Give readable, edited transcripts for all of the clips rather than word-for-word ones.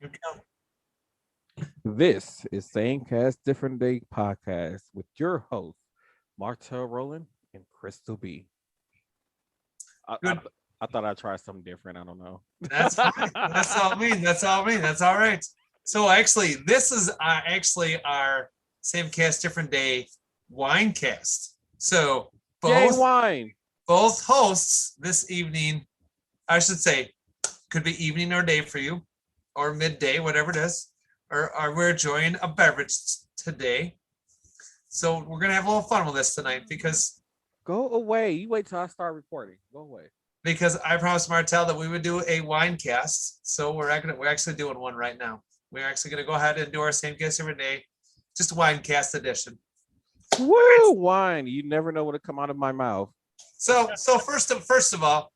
You go. This is Same Cast Different Day podcast with your hosts, Martel Rowland and Crystal B. I, I, Good. th- I thought I'd try something different. I don't know. That's fine. That's all me. That's all me. That's all right. So actually, this is actually our same cast, different day wine cast. So Yay, both wine. both hosts this evening, I should say, could be evening or day for you, or midday, whatever it is, or we're enjoying a beverage today. So we're gonna have a little fun with this tonight Go away. You wait till I start recording. Go away. because I promised Martel that we would do a wine cast. So we're actually doing one right now. We're actually gonna go ahead and do our same cast every day, just a wine cast edition. Woo, wine. You never know what'll come out of my mouth. So first of all,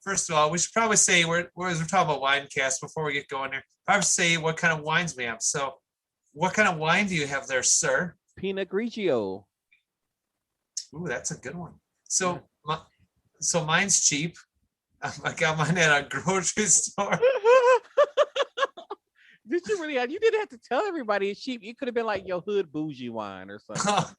we should probably say we're talking about wine cast before we get going here. Probably say what kind of wines we have. So, what kind of wine do you have there, sir? Pinot Grigio. Ooh, that's a good one. Yeah. So mine's cheap. I got mine at a grocery store. Did you really? You didn't have to tell everybody it's cheap. You could have been like your hood bougie wine or something.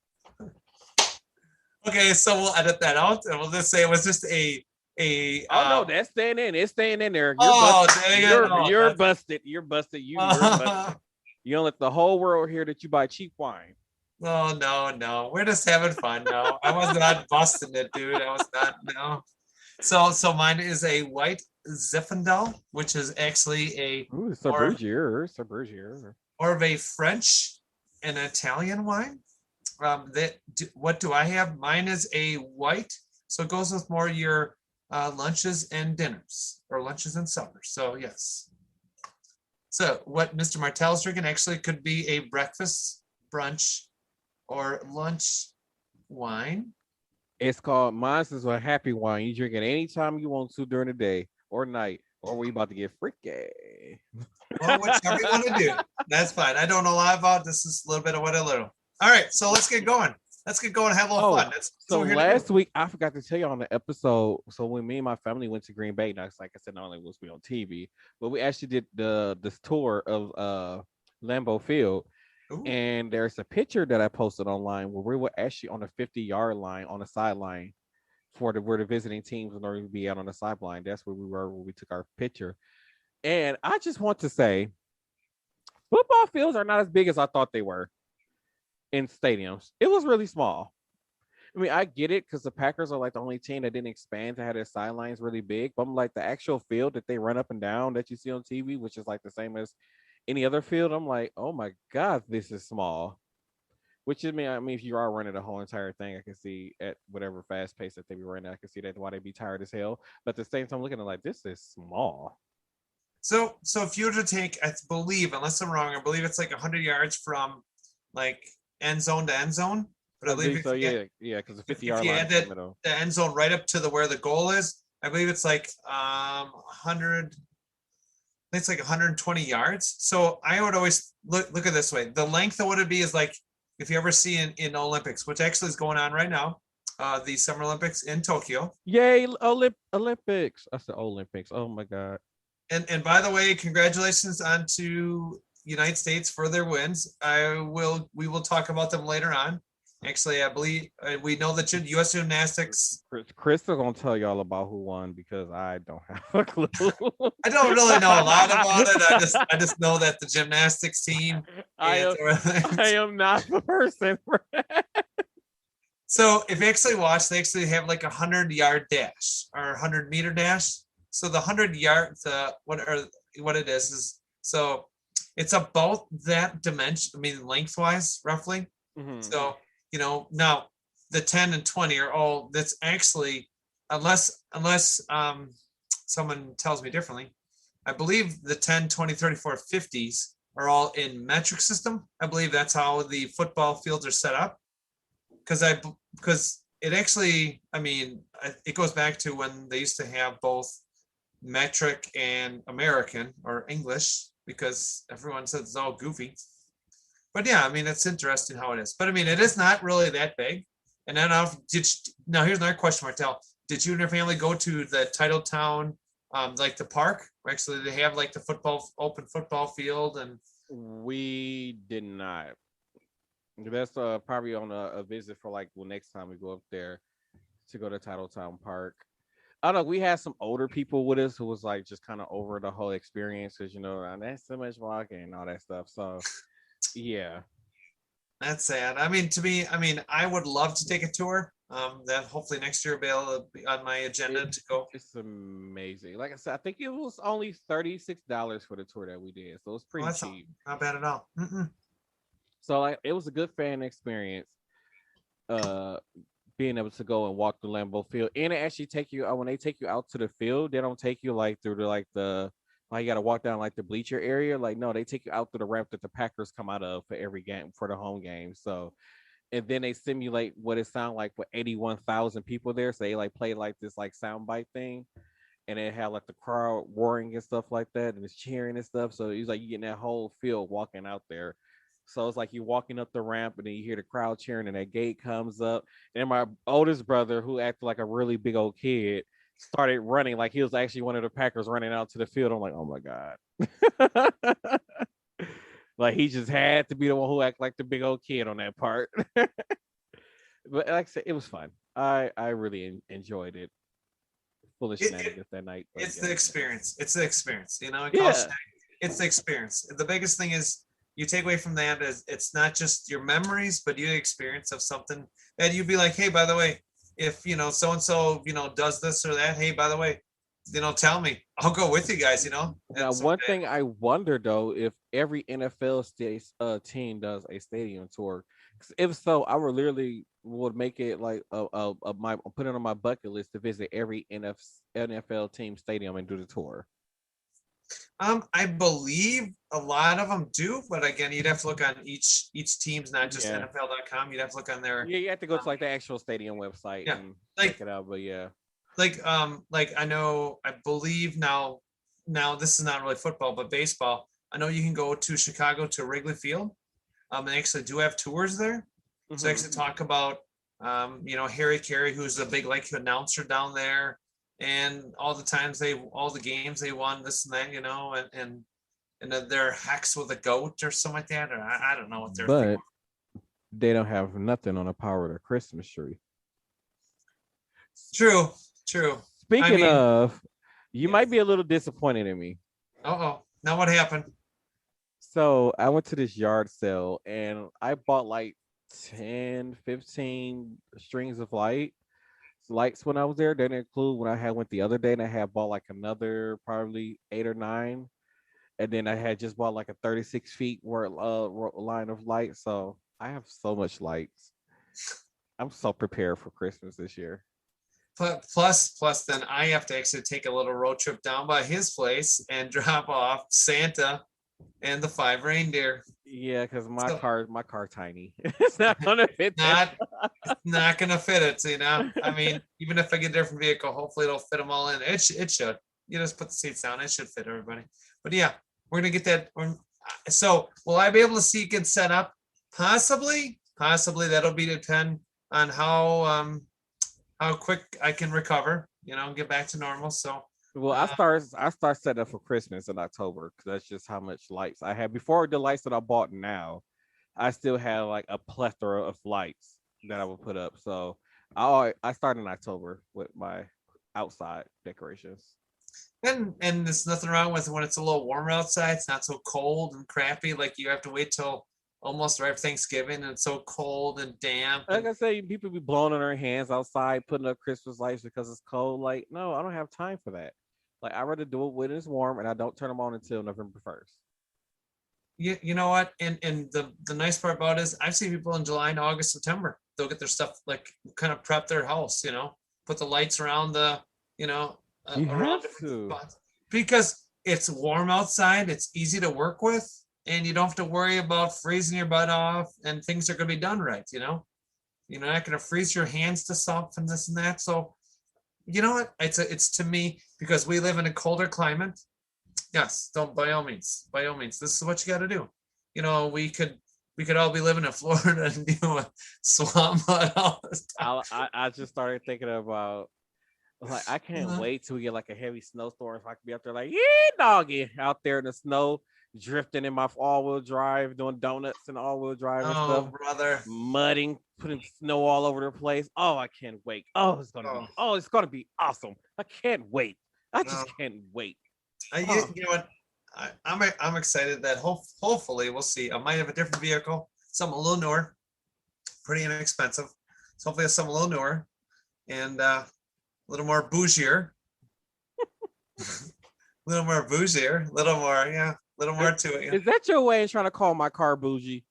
Okay, so we'll edit that out and we'll just say it was just a Oh no, that's staying in. It's staying in there. oh dang it. You're busted. You're busted. You're busted. You don't let the whole world hear that you buy cheap wine. Oh no. We're just having fun now. I was not busting it, dude. I was not no. So mine is a white Zinfandel, which is actually a Ooh, or Sabergier. or of a French and Italian wine. What do I have? Mine is a white, so it goes with more your lunches and dinners or lunches and suppers. So yes. So what Mr. Martell's drinking actually could be a breakfast, brunch, or lunch wine. It's called Mine's is a happy wine. You drink it anytime you want to during the day or night, or we about to get freaky. Well, whichever you want to do. That's fine. I don't know a lot about this. Is a little bit of what I learn. All right, so let's get going. Let's get going and have a little Oh, fun. That's what so we're here to do. last week I forgot to tell you on the episode. So when me and my family went to Green Bay, now it's like I said, not only was we on TV, but we actually did this tour of Lambeau Field. Ooh. And there's a picture that I posted online where we were actually on the 50-yard line on the sideline for where the visiting teams in order to be out on the sideline. That's where we were when we took our picture. And I just want to say, football fields are not as big as I thought they were in stadiums. It was really small. I mean, I get it because the Packers are like the only team that didn't expand to have their sidelines really big. But I'm like the actual field that they run up and down that you see on TV, which is like the same as any other field. I'm like, oh my god, this is small. Which is me. I mean, if you are running the whole entire thing, I can see at whatever fast pace that they be running, I can see that why they'd be tired as hell. But at the same time, looking at it like this is small. So if you were to take, I believe, unless I'm wrong, I believe it's like 100 yards from like end zone to end zone. But I I believe believe so. Yeah, because the 50 if yard you line add is in the that middle. the end zone right up to the where the goal is, I believe it's like 100. It's like 120 yards. So I would always look at this way. The length of what it'd be is like if you ever see in Olympics, which actually is going on right now, the Summer Olympics in Tokyo. Yay, Olympics! I said Olympics. Oh my god. And by the way, congratulations on to United States for their wins. We will talk about them later on. Actually, I believe we know that U.S. gymnastics. Chris is gonna tell y'all about who won because I don't have a clue. I don't really know a lot about it. I just know that the gymnastics team. I am I am not the person for that. So if you actually watch, they actually have like 100-yard dash or 100-meter dash. So the 100 yards, what it is so it's about that dimension. I mean, lengthwise, roughly. Mhm. So now the 10 and 20 are all. That's actually unless someone tells me differently. I believe the 10, 20, 34, 50s are all in metric system. I believe that's how the football fields are set up because it actually, I mean, it goes back to when they used to have both metric and American or English because everyone says it's all goofy. But yeah, I mean, it's interesting how it is. But I mean, it is not really that big. And then now here's another question, Martel. Did you and your family go to the Titletown like the park? Actually, they have like the open football field, and We did not. That's probably on a visit for like next time we go up there to go to Titletown Park. I don't know. We had some older people with us who was like just kind of over the whole experience because and that's so much walking and all that stuff. So yeah, that's sad. I mean, to me, I mean, I would love to take a tour. That hopefully next year will be able to be on my agenda it, to go. it's amazing. Like I said, I think it was only $36 for the tour that we did, so it was Oh, pretty that's not, cheap. not bad at all. Mm-mm. So like it was a good fan experience. Uh, being able to go and walk the Lambeau Field, and they actually take you when they take you out to the field. They don't take you like through the like you got to walk down like the bleacher area. Like no, they take you out to the ramp that the Packers come out of for every game for the home game. So and then they simulate what it sounds like with 81,000 people there. So they like play like this like soundbite thing, and they have like the crowd roaring and stuff like that, and it's cheering and stuff. So it's like you getting that whole field walking out there. So it's like you walking up the ramp, and then you hear the crowd cheering, and that gate comes up. And my oldest brother, who acted like a really big old kid, started running like he was actually one of the Packers running out to the field. I'm like, oh my god. Like he just had to be the one who act like the big old kid on that part. But like I said, it was fun. I really enjoyed it. Full of It, it shenanigans that night, but it's yeah, the experience. It's the experience. You know, in college, yeah, it's the experience. The biggest thing is you take away from that is it's not just your memories, but your experience of something that you'd be like, hey, by the way, if so and so does this or that, hey, by the way, tell me. I'll go with you guys. Now, And one someday. thing I wonder though, if every NFL team does a stadium tour. 'Cause if so, I would literally would make it like my put it on my bucket list to visit every NFL team stadium and do the tour. I believe a lot of them do, but again, you'd have to look on each team's, not just Yeah, NFL.com. You'd have to look on their yeah, you have to go to like the actual stadium website yeah, and check like it out. But yeah, like I believe now this is not really football, but baseball. I know you can go to Chicago to Wrigley Field. They actually do have tours there. So hmm actually talk about Harry Carey, who's a big like announcer down there, and all the times all the games they won, this and that, and then their hex with a goat or something like that, or I don't know what their thing but was. they don't have nothing on the power of the Christmas tree. True, true. I Speaking mean, of, you yeah. might be a little disappointed in me. Oh, now what happened? So I went to this yard sale and I bought like 10, 15 strings of lights when I was there. They didn't include when I had went the other day and I had bought like another probably 8 or 9. And then I had just bought like a 36 feet worth line of lights. So I have so much lights. I'm so prepared for Christmas this year. Plus, then I have to actually take a little road trip down by his place and drop off Santa and the 5 reindeer. Yeah, because So my car tiny. It's not gonna fit that. not not gonna fit it. I mean, even if I get a different vehicle, hopefully it'll fit them all in. It should. You just put the seats down. It should fit everybody. But yeah, we're gonna get that. So will I be able to see it get set up? Possibly. Possibly that'll be depend on how quick I can recover. Get back to normal. So Well, uh, I start setting up for Christmas in October because that's just how much lights I have. Before the lights that I bought now, I still have like a plethora of lights that I will put up. So I start in October with my outside decorations. and there's nothing wrong with when it's a little warmer outside. It's not so cold and crappy. Like you have to wait till almost right after Thanksgiving, and it's so cold and damp. Like And I say, people be blowing on their hands outside, putting up Christmas lights because it's cold. Like, no, I don't have time for that. Like, I rather do it when it's warm, and I don't turn them on until November 1st. you know what? And the nice part about it is I've seen people in July and August, September. They'll get their stuff like kind of prep their house. Put the lights around You around have different to. spots because it's warm outside. It's easy to work with, and you don't have to worry about freezing your butt off. And things are going to be done right. You're not going to freeze your hands to stuff and this and that. So you know what? It's to me because we live in a colder climate. Yes, don't by all means, by all means. This is what you got to do. We could all be living in Florida and swamp mud all this time. I just started thinking about Like I can't wait till we get like a heavy snowstorm so I can be out there like, yeah, doggy, out there in the snow, drifting in my all-wheel drive, doing donuts and all-wheel drive and stuff, Oh, brother. mudding, putting snow all over the place. Oh, I can't wait. Oh, It's gonna be awesome. I can't wait. I no. just can't wait. You, Oh, you know what? I'm excited that hopefully we'll see. I might have a different vehicle, something a little newer, pretty inexpensive. So hopefully it's something a little newer and a little more bougier, a a little more, yeah, a little more to it. Yeah. is that your way of trying to call my car bougie?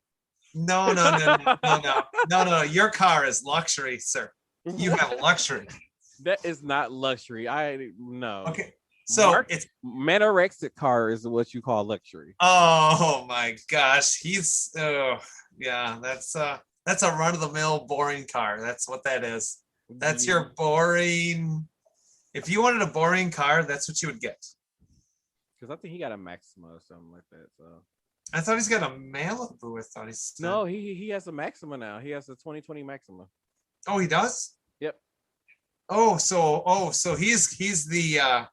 No, no, no, no, no, no, no, no. Your car is luxury, sir. You have luxury. That is not luxury. I no. Okay. So it's Manorexic car is what you call luxury. oh my gosh. He's yeah, that's a run of the mill boring car. That's what that is. That's your boring. If you wanted a boring car, that's what you would get. Because I think he got a Maxima or something like that. So I thought he's got a Malibu. I thought he's no, he has a Maxima now. He has a 2020 Maxima. Oh, he does? Yep. So he's the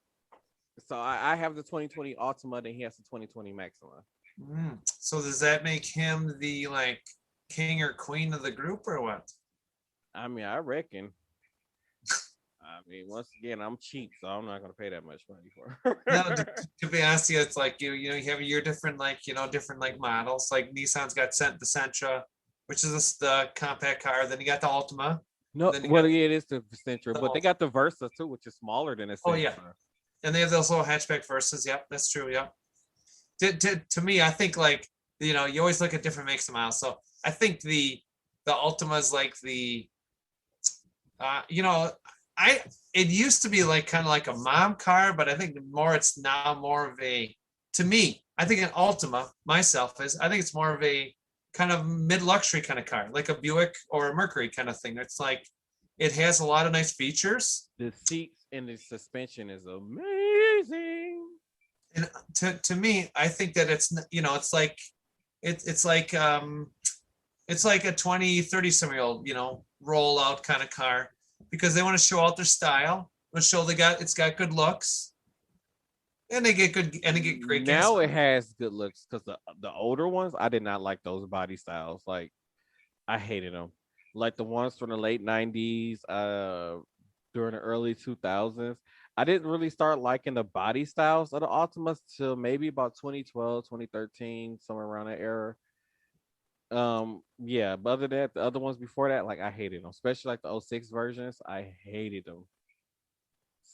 So I have the 2020 Altima, and he has the 2020 Maxima. So does that make him the like king or queen of the group or what? I mean, I reckon. I mean, once again, I'm cheap, so I'm not gonna pay that much money for. No, to be honest, yeah, it's like you have your different like different like models. Like Nissan's got the Sentra, which is the compact car. Then you got the Altima. No, well, yeah, it is the Sentra, the but they got the Versa too, which is smaller than a Sentra. Oh yeah, and they have those little hatchback Versas. Yep, that's true. Yep. To me, I think like you always look at different makes and models. So I think the Altima is like the it used to be like kind of like a mom car, but I think it's now more of a, to me, I think an Altima myself I think it's more of a kind of mid-luxury kind of car, like a Buick or a Mercury kind of thing. It's like, it has a lot of nice features. The seats and the suspension is amazing. And to me, I think that it's like it's like a 20-30-some-year-old, roll out kind of car, because they want to show out their style, want to show it's got good looks, and they get great. Now it has good looks, because the older ones, I did not like those body styles. Like I hated them. Like the ones from the late 90s, during the early 2000s. I didn't really start liking the body styles of the Optimus till maybe about 2012, 2013, somewhere around that era. Yeah, but other than that, the other ones before that, like I hated them, especially like the '06 versions. I hated them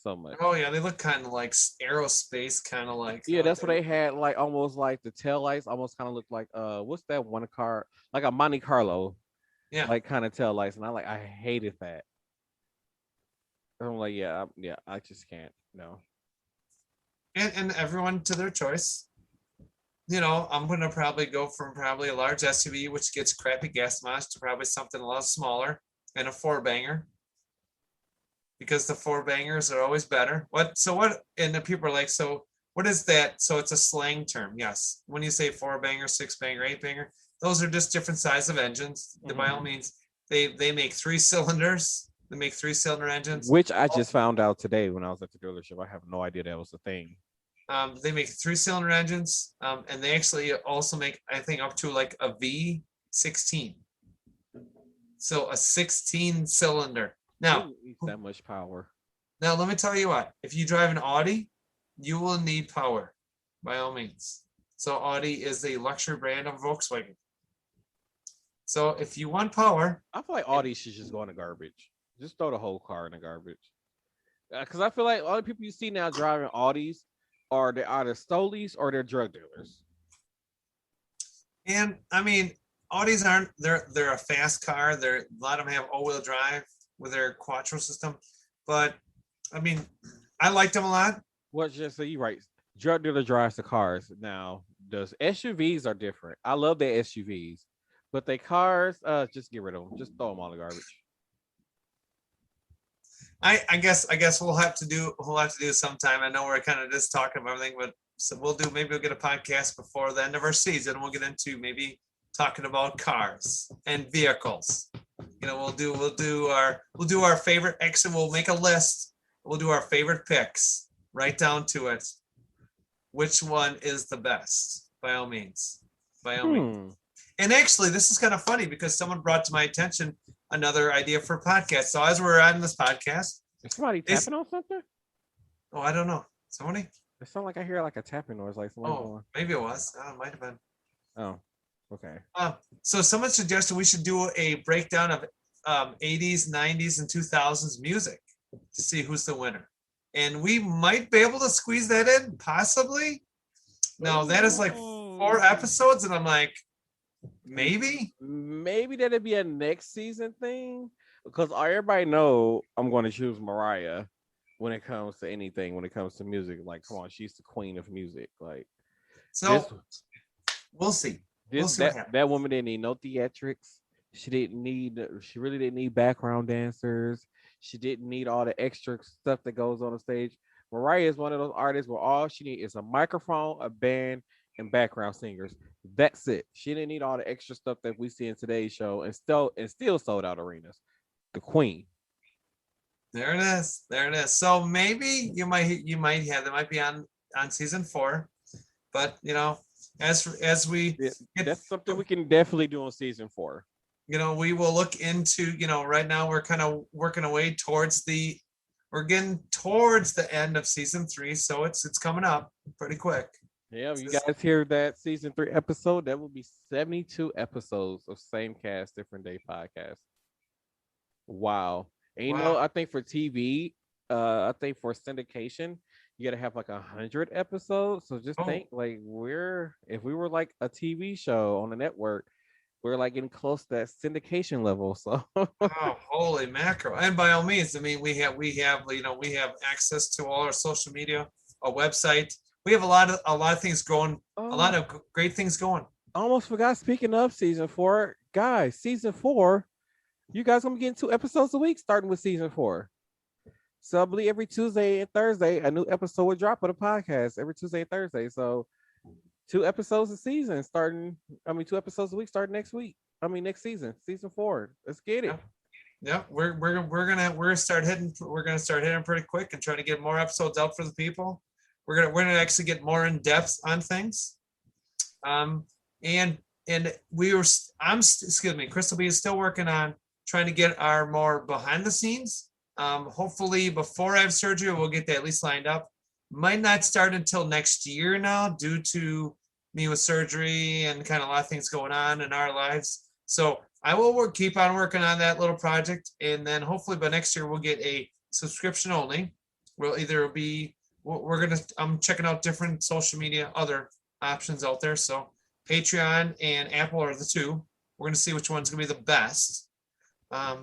so much. Oh yeah, they look kind of like aerospace, kind of like. Yeah, that's what they had, like almost like the tail lights almost kind of looked like what's that one car, like a Monte Carlo, yeah, like kind of tail lights, and I hated that. I'm like, I just can't. No. And everyone to their choice. I'm gonna probably go from probably a large SUV, which gets crappy gas mileage, to probably something a lot smaller and a four banger, because the four bangers are always better. And the people are like, so what is that? So it's a slang term. Yes. When you say four banger, six banger, eight banger, those are just different size of engines. Mm-hmm. By all means, they make 3 cylinders. They make 3-cylinder engines. Which I just found out today when I was at the dealership. I have no idea that was a thing. They make 3-cylinder engines, and they actually also make, I think, up to like a V16. So a 16-cylinder. Now, that much power. Now, let me tell you what. If you drive an Audi, you will need power, by all means. So Audi is a luxury brand of Volkswagen. So if you want power, I feel like Audi should just go in the garbage. Just throw the whole car in the garbage. Because I feel like all the people you see now driving Audis are they either stolies or they're drug dealers. And I mean, Audis aren't, they're a fast car. A lot of them have all-wheel drive with their quattro system. But I mean, I liked them a lot. Well, just so you're right. Drug dealer drives the cars. Now, the SUVs are different. I love their SUVs, but they cars, just get rid of them. Just throw them all in the garbage. I guess we'll have to do sometime. I know we're kind of just talking about everything, but so maybe we'll get a podcast before the end of our season. We'll get into maybe talking about cars and vehicles. We'll do our favorite exit. We'll make a list. We'll do our favorite picks, right down to it. Which one is the best? By all means. By all means. And actually, this is kind of funny because someone brought to my attention another idea for a podcast. So as we're on this podcast, is somebody tapping on something? Oh, I don't know. Somebody? It sounds like I hear like a tapping noise, like somebody going. Maybe it was. Oh, it might have been. Oh, okay. So someone suggested we should do a breakdown of 80s, 90s, and 2000s music to see who's the winner. And we might be able to squeeze that in, possibly. Now, that is like 4 episodes, and I'm like, maybe that'd be a next season thing, because everybody know I'm going to choose Mariah when it comes to anything. When it comes to music, like, come on, she's the queen of music. Like, so we'll see. That woman didn't need no theatrics. She really didn't need background dancers. She didn't need all the extra stuff that goes on the stage. Mariah is one of those artists where all she needs is a microphone, a band, and background singers. That's it. She didn't need all the extra stuff that we see in today's show, and still sold out arenas. The queen. There it is. There it is. So maybe you might have that might be on season 4, but as we that's something we can definitely do on season 4. We will look into, right now we're kind of working away we're getting towards the end of season 3, so it's coming up pretty quick. Yeah, you guys hear that season 3 episode? That will be 72 episodes of same cast, different day podcast. Wow. And I think for TV, I think for syndication, you gotta have like 100 episodes. So just think, like, if we were like a TV show on the network, we're like getting close to that syndication level. So holy mackerel. And by all means, I mean we have access to all our social media, a website. We have a lot of things going, a lot of great things going. I almost forgot, speaking of season 4, guys, season 4, you guys gonna be getting 2 episodes a week starting with season 4. So I believe every Tuesday and Thursday a new episode will drop of the podcast every Tuesday and Thursday. So 2 episodes a season starting. 2 episodes a week starting next season, season 4. Let's get it. Yeah, we're gonna start hitting pretty quick and trying to get more episodes out for the people. We're gonna actually get more in depth on things. And Crystal B is still working on trying to get our more behind the scenes. Hopefully before I have surgery, we'll get that at least lined up. Might not start until next year now, due to me with surgery and kind of a lot of things going on in our lives. So I will keep on working on that little project, and then hopefully by next year we'll get a subscription only. I'm checking out different social media, other options out there. So Patreon and Apple are the 2. We're gonna see which one's gonna be the best. I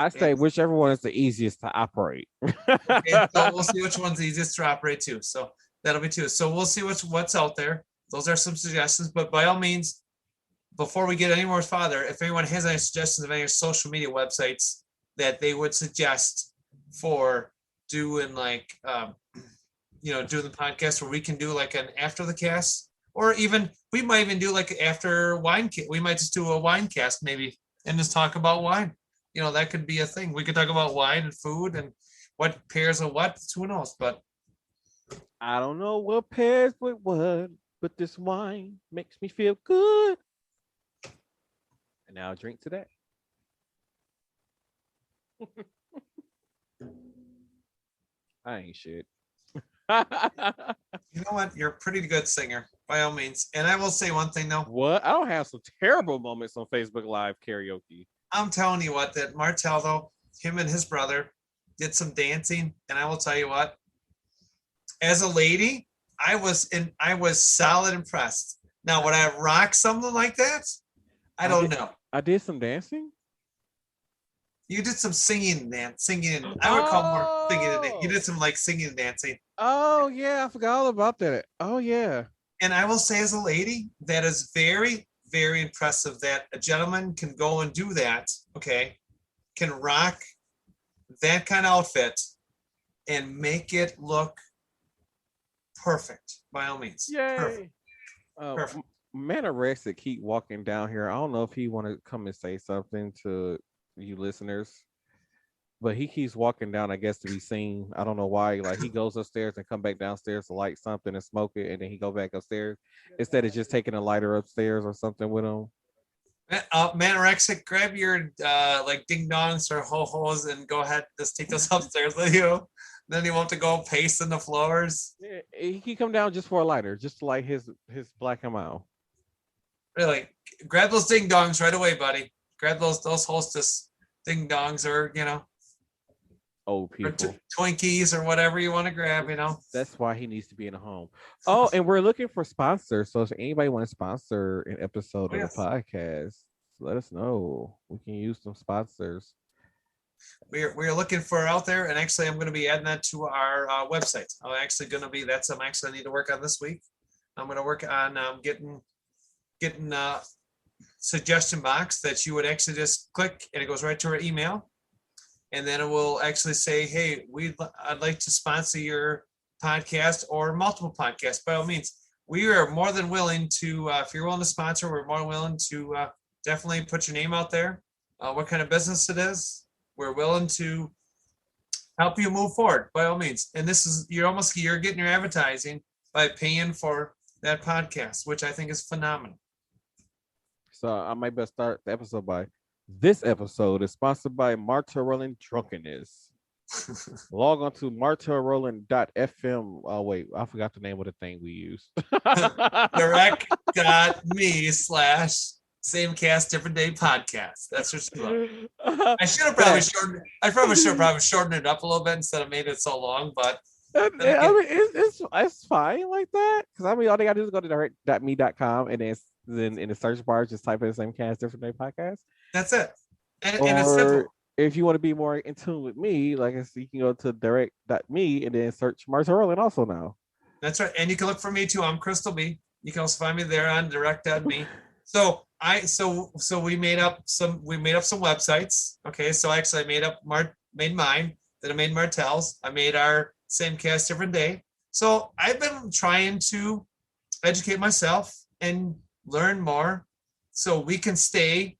say whichever one is the easiest to operate. Okay, so we'll see which one's the easiest to operate too. So that'll be 2. So we'll see what's out there. Those are some suggestions, but by all means, before we get any more farther, if anyone has any suggestions of any social media websites that they would suggest for doing do the podcast, where we can do like an after the cast, or even we might even do like after wine. We might just do a wine cast maybe and just talk about wine. That could be a thing. We could talk about wine and food and what pairs of what. Who knows? But I don't know what pairs with what, but this wine makes me feel good. And now I'll drink to that. I ain't shit. You know what? You're a pretty good singer, by all means. And I will say one thing though. What? I don't have some terrible moments on Facebook Live karaoke. I'm telling you what, that Martel though, him and his brother did some dancing, and I will tell you what. As a lady, I was solid impressed. Now, would I rock something like that? I don't know. I did some dancing. You did some singing. I would call more singing. You did some like singing and dancing. Oh yeah, I forgot all about that. Oh yeah. And I will say, as a lady, that is very, very impressive that a gentleman can go and do that. Okay, can rock that kind of outfit and make it look perfect. By all means, yay! Perfect. Perfect. Manorexic keep walking down here. I don't know if he want to come and say something to you listeners. but he keeps walking down, I guess, to be seen. I don't know why. Like he goes upstairs and come back downstairs to light something and smoke it, and then he go back upstairs instead of just taking a lighter upstairs or something with him. Manorexic, grab your like ding dongs or ho hos and go ahead. Just take those upstairs with you. Then you won't have to go paste in the floors. Yeah, he can come down just for a lighter, just to light his black and mild. Really, grab those ding dongs right away, buddy. Grab those hostess ding dongs, or Old or people. Twinkies or whatever you want to grab. That's why he needs to be in a home. Oh, and we're looking for sponsors. So if anybody want to sponsor an episode of the podcast, let us know. We can use some sponsors. We're looking for out there, and actually, I'm going to be adding that to our website. I'm actually I need to work on this week. I'm going to work on getting a suggestion box that you would actually just click, and it goes right to our email. And then it will actually say, hey, I'd like to sponsor your podcast or multiple podcasts. By all means, we are more than willing to, if you're willing to sponsor, we're more willing to definitely put your name out there, what kind of business it is. We're willing to help you move forward, by all means. And you're getting your advertising by paying for that podcast, which I think is phenomenal. So I might best start the episode by, this episode is sponsored by Martel Rowland Drunkenness. Log on to martelrowland.fm. Oh wait, I forgot the name of the thing we use. Direct.me/samecast different day podcast. That's what you want. I should have probably shortened. I probably should have probably shortened it up a little bit instead of made it so long. But I mean, it's fine like that, because I mean, all they gotta do is go to direct.me.com and then in the search bar just type in the same cast different day podcast. That's it. And it's simple. If you want to be more in tune with me, like I said, you can go to direct.me and then search Martel Rowland also now. That's right. And you can look for me too. I'm Crystal B. You can also find me there on direct.me. So we made up some websites. Okay. So actually I made mine, then I made Martel's. I made our same cast different day. So I've been trying to educate myself and learn more so we can stay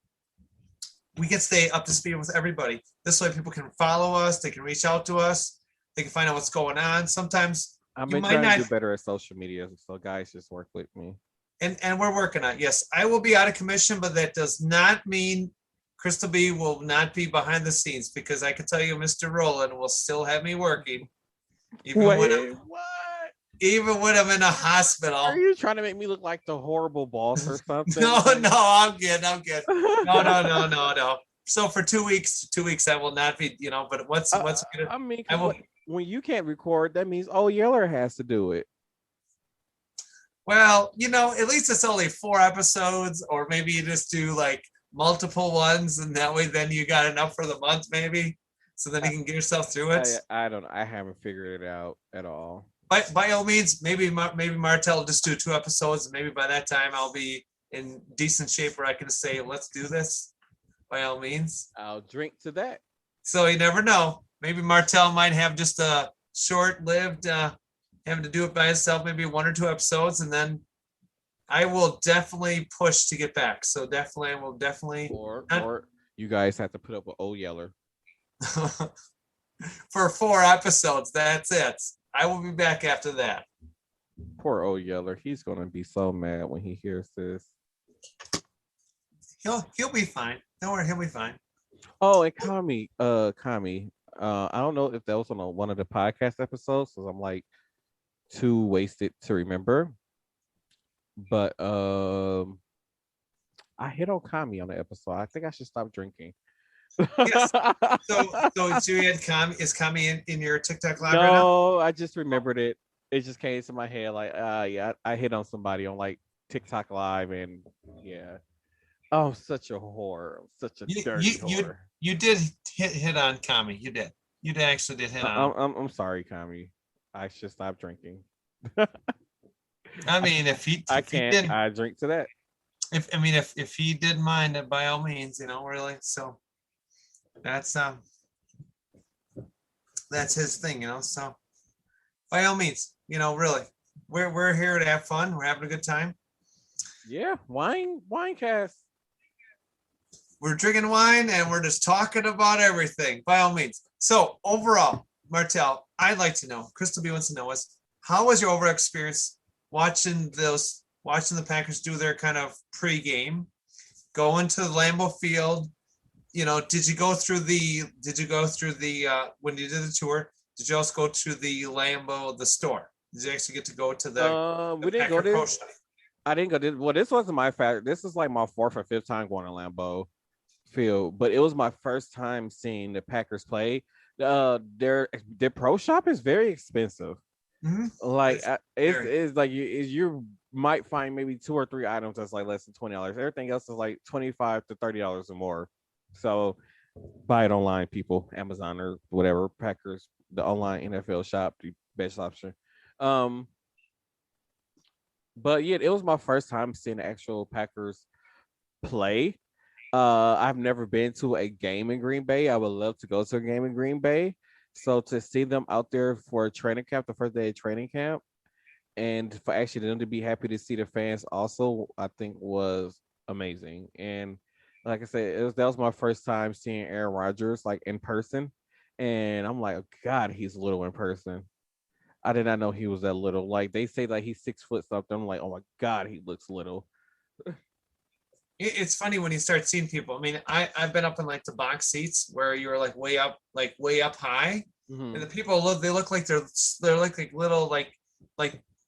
up to speed with everybody. This way people can follow us, they can reach out to us, they can find out what's going on. Sometimes I'm trying to do better at social media, so guys, just work with me. And we're working on it. Yes, I will be out of commission, but that does not mean Crystal B will not be behind the scenes, because I can tell you Mr. Rowland will still have me working. Even when I'm in a hospital. Are you trying to make me look like the horrible boss or something? No, I'm good. No. So for 2 weeks, I will not be, but what's good? I mean, when you can't record, that means Yeller has to do it. Well, at least it's only 4 episodes, or maybe you just do like multiple ones, and that way then you got enough for the month, maybe. So then you can get yourself through it. I haven't figured it out at all. By all means, maybe Martel will just do 2 episodes, and maybe by that time I'll be in decent shape where I can say, let's do this. By all means, I'll drink to that. So you never know. Maybe Martel might have just a short-lived having to do it by himself, maybe 1 or 2 episodes, and then I will definitely push to get back. So definitely, I will definitely. Or you guys have to put up with Yeller. For 4 episodes, that's it. I will be back after that. Poor Yeller. He's gonna be so mad when he hears this. He'll be fine. Don't worry, he'll be fine. Oh, and Kami. I don't know if that was on one of the podcast episodes, because I'm like too wasted to remember. But I hit on Kami on the episode. I think I should stop drinking. Yes. So you had Kami. Is Kami in your TikTok live right now? No, I just remembered it. It just came to my head like, yeah, I hit on somebody on like TikTok live, and yeah. Oh, such a whore. Such a dirty whore. You did hit on Kami. You did. You actually did hit on. I'm sorry, Kami. I should stop drinking. I mean, I drink to that. If he didn't mind it, by all means, really. So that's his thing, So by all means, really, we're here to have fun. We're having a good time. Yeah, wine cast. We're drinking wine and we're just talking about everything. By all means, So overall, Martel, I'd like to know, Crystal B wants to know is how was your overall experience watching the Packers do their kind of pregame, going to Lambeau Field? Did you go through the when you did the tour, did you also go to the Lambeau, the store? Did you actually get to go to the We didn't go Packer Pro this. Shop? I didn't go this. Well, this wasn't my fact. This is like my fourth or fifth time going to Lambeau Field, but it was my first time seeing the Packers play. Their pro shop is very expensive. Mm-hmm. Like it's, Very. it's like you might find maybe 2 or 3 items that's like less than $20. Everything else is like $25 to $30 or more. So buy it online, people. Amazon or whatever. Packers, the online NFL shop, the best option. Um, but yeah, it was my first time seeing the actual Packers play. I've never been to a game in Green Bay. I would love to go to a game in Green Bay. So to see them out there for a training camp, the first day of training camp, and for actually them to be happy to see the fans also, I think was amazing. And like I said, that was my first time seeing Aaron Rodgers like in person, and I'm like, oh, God, he's little in person. I did not know he was that little. Like they say, like he's 6 foot something. I'm like, oh my God, he looks little. It's funny when you start seeing people. I mean, I've been up in like the box seats where you're like way up high, and the Mm-hmm. people look like they're like little like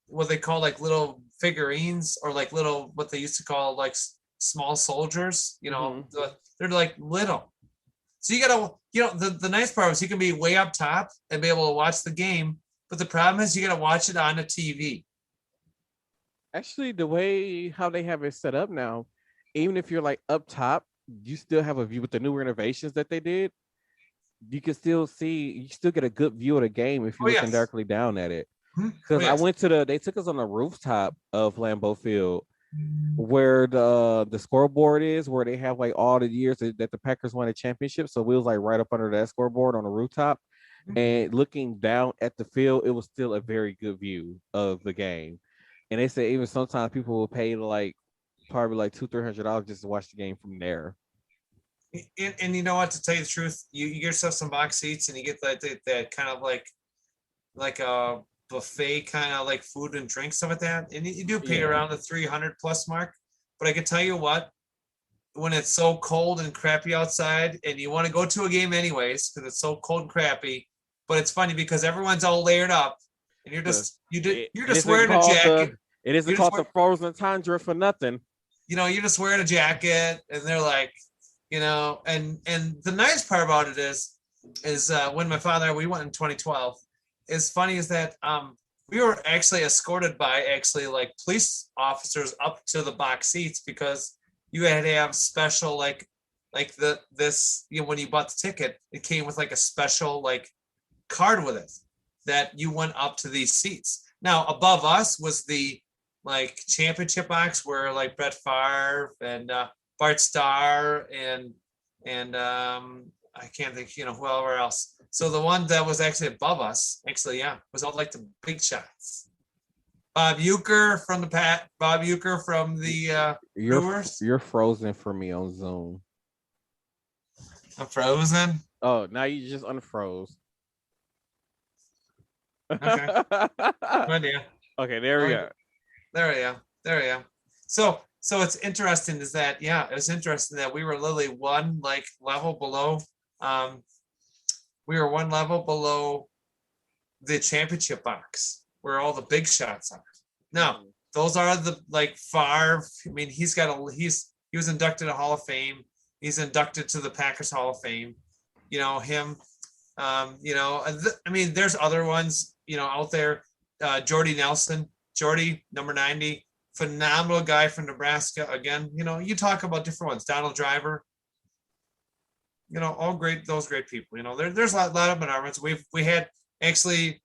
what they call like little figurines, or like little what they used to call like small soldiers. Mm-hmm. They're like little. So you gotta, the nice part is you can be way up top and be able to watch the game, but the problem is you gotta watch it on a TV. Actually, the way how they have it set up now, even if you're like up top, you still have a view with the new renovations that they did. You can still see, you still get a good view of the game if Oh you're looking yes. directly down at it. Oh Because I yes. went to they took us on the rooftop of Lambeau Field where the scoreboard is, where they have like all the years that the Packers won a championship. So we was like right up under that scoreboard on the rooftop. And looking down at the field, it was still a very good view of the game. And they said even sometimes people will pay like probably like $200-300 just to watch the game from there. And you know what? To tell you the truth, you get yourself some box seats, and you get that kind of like a buffet kind of like food and drink stuff like that, and you do pay Yeah. around the 300 plus mark. But I can tell you what, when it's so cold and crappy outside, and you want to go to a game anyways because it's so cold and crappy, but it's funny because everyone's all layered up, and Because you're it just isn't wearing a called jacket. You're just the frozen tundra for nothing. you're just wearing a jacket, and they're like, and the nice part about it is when my father and I, we went in 2012. As funny as that, we were actually escorted by actually like police officers up to the box seats because you had to have special like this when you bought the ticket, it came with like a special like card with it that you went up to these seats. Now above us was the like championship box where like Brett Favre and Bart Starr and I can't think, whoever else. So the one that was actually above us, actually, yeah, was all like the big shots. Bob Euchre from the Brewers. You're frozen for me on Zoom. I'm frozen. Oh, now you just unfroze. Okay. Good, yeah. Okay, there we are. There we go. There we go. So it's interesting is that, yeah, it was interesting that we were literally one like level below. Um, we were one level below the championship box where all the big shots are. Now, those are the like Favre. I mean, he was inducted to Hall of Fame. He's inducted to the Packers Hall of Fame. Him. I mean, there's other ones, out there. Jordy Nelson, Jordy, number 90, phenomenal guy from Nebraska. Again, you talk about different ones. Donald Driver, all great, those great people. There's a lot of Menards. We had actually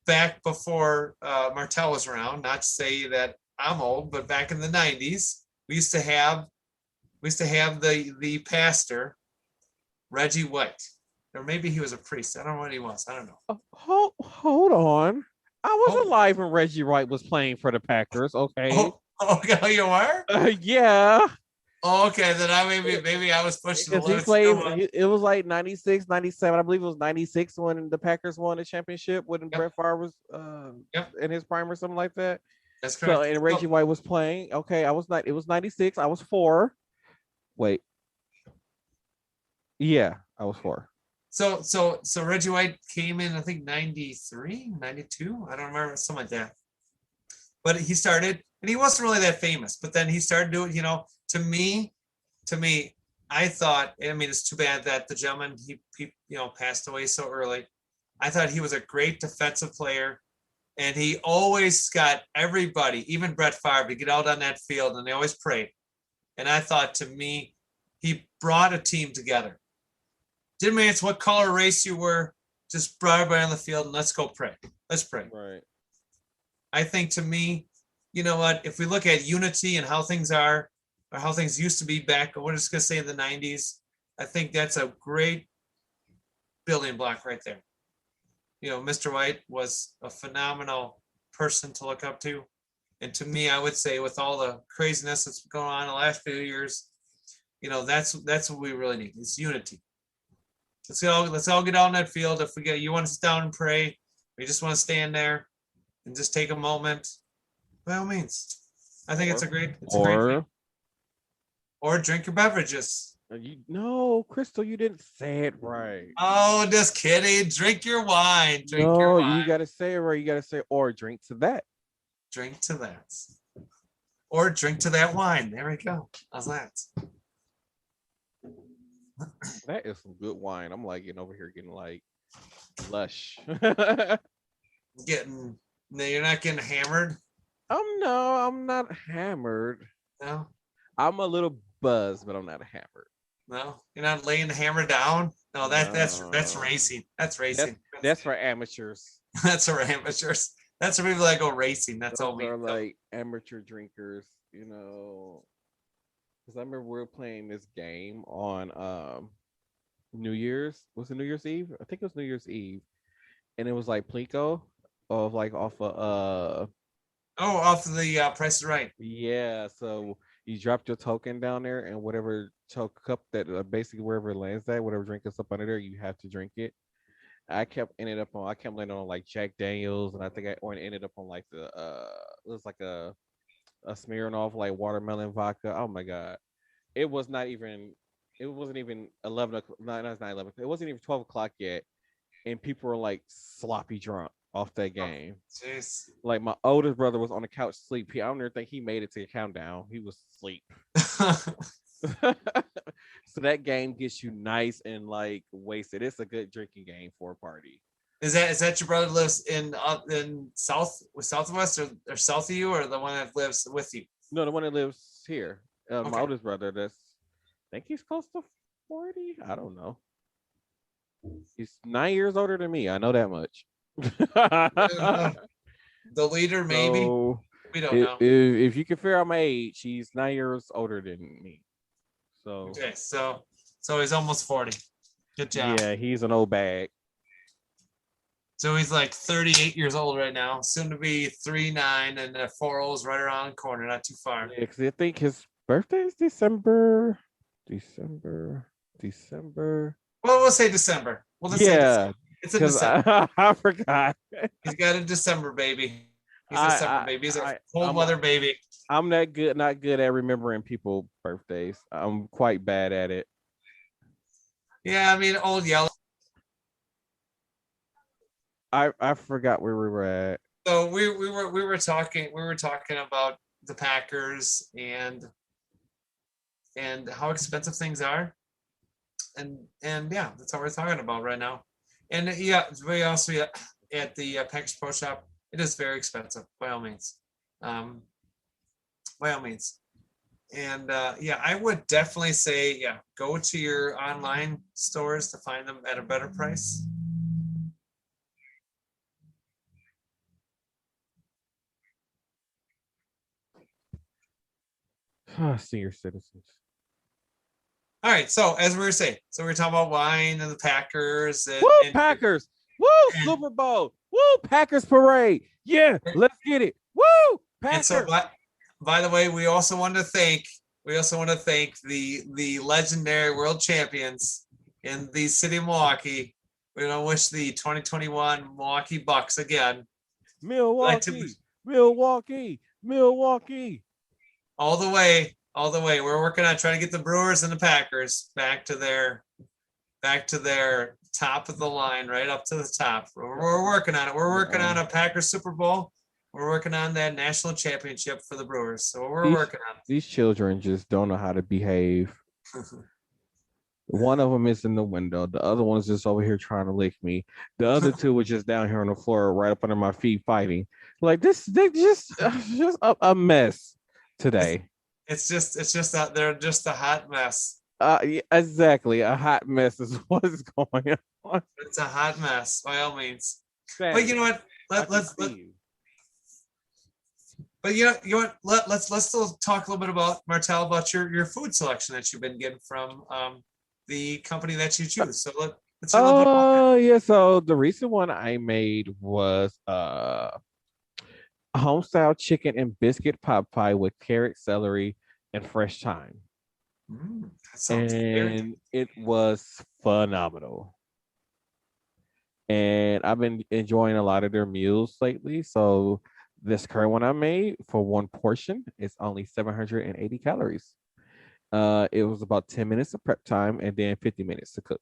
back before Martel was around. Not to say that I'm old, but back in the '90s, we used to have the pastor Reggie White, or maybe he was a priest. I don't know what he was. I don't know. Hold on. I was Oh, alive when Reggie White was playing for the Packers. Okay. you are? Yeah. Oh, okay, then maybe I was pushing the Because he limits too played, much. it was like 96, 97. I believe it was 96 when the Packers won the championship when Yep, Brett Favre was yep, in his prime or something like that. that's So correct. and Reggie White was playing. Okay, I was not. It was 96. I was 4. Wait, yeah, I was 4. So Reggie White came in, I think 93, 92. I don't remember, something like that. But he started, and he wasn't really that famous. But then he started doing, to me, I thought. I mean, it's too bad that the gentleman he passed away so early. I thought he was a great defensive player, and he always got everybody, even Brett Favre, to get out on that field, and they always prayed. And I thought, to me, he brought a team together. Didn't matter what color race you were, just brought everybody on the field and let's go pray. Let's pray. Right. I think, to me, you know what? If we look at unity and how things are, or how things used to be back, we're just gonna say in the 90s, I think that's a great building block right there. Mr. White was a phenomenal person to look up to. And to me, I would say, with all the craziness that's going on in the last few years, that's what we really need. It's unity. Let's all get out on that field. If you want to sit down and pray, or you just want to stand there and just take a moment, by all means. I think it's a great thing. Or drink your beverages. No, Crystal, you didn't say it right. Oh, just kidding. Drink your wine. You gotta say it right. You gotta say, or drink to that. Drink to that. Or drink to that wine. There we go. How's that? That is some good wine. I'm like getting over here getting like lush. No, you're not getting hammered? No, I'm not hammered. No? I'm a little buzzed, but I'm not hammered. No? You're not laying the hammer down? No, that's racing. That's racing. That's for amateurs. That's for amateurs. That's for people that go racing. That's all me. They're like amateur drinkers, because I remember we were playing this game on New Year's. Was it New Year's Eve? I think it was New Year's Eve, and it was like Plinko off of off of the Price is Right. Yeah, so you dropped your token down there, and whatever cup that basically wherever it lands at, whatever drink is up under there, you have to drink it. I kept landing on like Jack Daniels, and I think I ended up on like it was like a Smirnoff, like watermelon vodka. Oh my god, it wasn't even 11 o'clock. No, it's not 11. It wasn't even 12 o'clock yet, and people were like sloppy drunk off that game. Jeez. Like my oldest brother was on the couch asleep. I don't even think he made it to the countdown. He was asleep. So that game gets you nice and like wasted. It's a good drinking game for a party. Is that your brother lives in southwest or south of you, or the one that lives with you? No, the one that lives here. Okay. My oldest brother. I think he's close to 40. I don't know. He's 9 years older than me. I know that much. The leader, maybe. So, we don't know. If you can figure out my age, he's 9 years older than me. So okay, so he's almost 40. Good job. Yeah, he's an old bag. So he's like 38 years old right now, soon to be 39, and the 40 is right around the corner, not too far. Yeah, because I think his birthday is December. Well, we'll say December. Say December. It's in December. I forgot. He's got a December baby. He's a cold weather baby. I'm not good at remembering people's birthdays. I'm quite bad at it. Yeah, I mean, Old Yellow. I forgot where we were at. So we were talking about the Packers and how expensive things are, and yeah, that's what we're talking about right now. And yeah, we also at the Packers Pro Shop, it is very expensive by all means. And yeah, I would definitely say, go to your online stores to find them at a better price. Senior citizens. All right, so as we were saying, we were talking about wine and the Packers. Packers! Woo! Super Bowl! Woo! Packers parade! Yeah, let's get it! Woo! Packers! And so, by the way, we also want to thank We also want to thank the legendary world champions in the city of Milwaukee. We want to wish the 2021 Milwaukee Bucks again. Milwaukee, Milwaukee, Milwaukee. All the way, all the way. We're working on trying to get the Brewers and the Packers back to their top of the line, right up to the top. We're working on it. We're working on a Packers Super Bowl. We're working on that national championship for the Brewers. So we're working on it. These children just don't know how to behave. One of them is in the window. The other one's just over here trying to lick me. The other two were just down here on the floor, right up under my feet, fighting. Like this, they just a mess today. It's just that they're just a hot mess. Yeah, exactly. A hot mess is what is going on. It's a hot mess, by all means. Sam, but you know what? Let's still talk a little bit about Martel, about your food selection that you've been getting from the company that you choose. So let's hear a little bit about that. Yeah. So the recent one I made was homestyle chicken and biscuit pot pie with carrot, celery, and fresh thyme. That sounds And it was phenomenal. And I've been enjoying a lot of their meals lately. So this current one I made for one portion is only 780 calories. It was about 10 minutes of prep time and then 50 minutes to cook.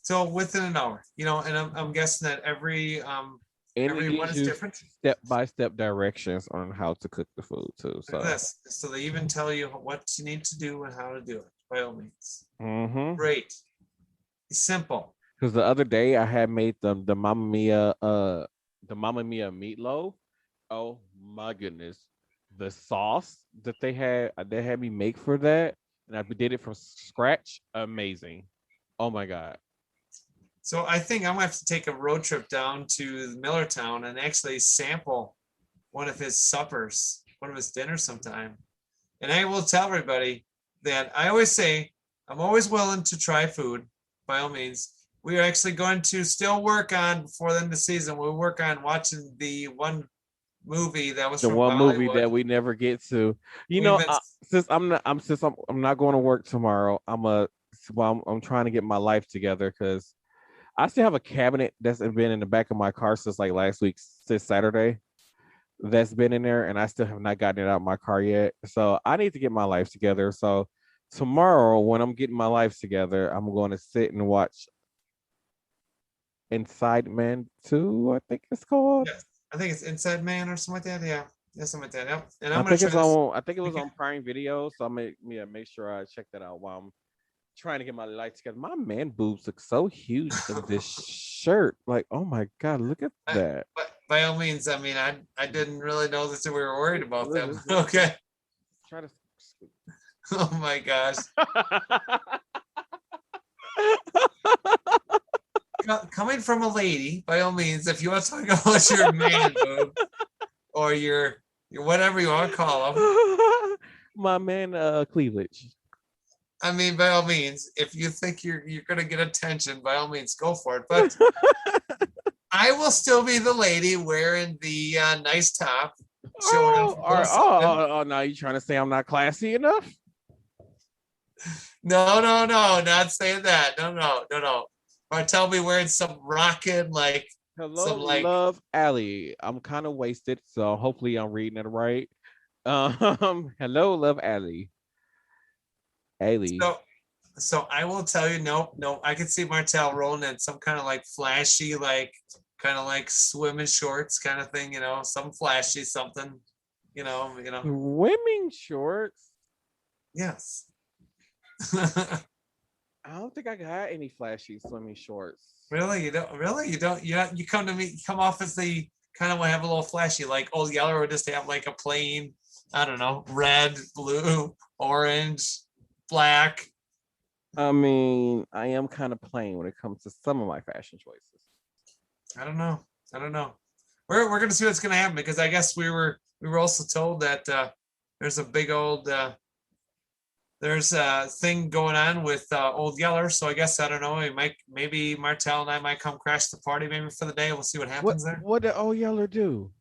So within an hour, and I'm guessing that every one is different. Step-by-step directions on how to cook the food too. So they even tell you what you need to do and how to do it, by all means. Mm-hmm. Great. Simple. Because the other day I had made the Mamma Mia meatloaf. Oh my goodness. The sauce that they had me make for that, and I did it from scratch. Amazing. Oh my God. So I think I'm gonna have to take a road trip down to Millertown and actually sample one of his suppers, one of his dinners sometime. And I will tell everybody that I always say I'm always willing to try food, by all means. We are actually going to still work on, before the end of the season, we'll work on watching the one movie that was the from one Bollywood. movie that we never get to. Since I'm not going to work tomorrow, I'm trying to get my life together because I still have a cabinet that's been in the back of my car since like last week, since Saturday. That's been in there, and I still have not gotten it out of my car yet. So I need to get my life together. So tomorrow, when I'm getting my life together, I'm going to sit and watch Inside Man 2, I think it's called. Yes. I think it's Inside Man or something like that. Yeah, something like that. Yep. And I think it was on Prime Video, so I make sure I check that out while I'm trying to get my life together. My man boobs look so huge in this shirt. Like, oh my God, look at that. But by all means, I mean, I didn't really know that we were worried about them. Okay. Try to. Oh my gosh. Coming from a lady, by all means, if you want to talk about your man boob or your whatever you want to call them, my man cleavage. I mean, by all means, if you think you're gonna get attention, by all means, go for it. But I will still be the lady wearing the nice top. Now you trying to say I'm not classy enough? No, not saying that. No. Martel be wearing some rockin' like Love Alley. I'm kind of wasted, so hopefully I'm reading it right. Hello, Love Alley. Alley. So I will tell you, no, I can see Martel rolling in some kind of like flashy, like kind of like swimming shorts kind of thing, some flashy something, Swimming shorts. Yes. I don't think I got any flashy swimming shorts. Really? You don't. You come to me, you come off as the kind of want to have a little flashy, like Old Yeller would just have like a plain, I don't know, red, blue, orange, black. I mean, I am kind of plain when it comes to some of my fashion choices. I don't know. We're gonna see what's gonna happen, because I guess we were also told that there's a big old there's a thing going on with Old Yeller. So I guess, I don't know, maybe Martel and I might come crash the party maybe for the day. We'll see what happens there. What did Old Yeller do?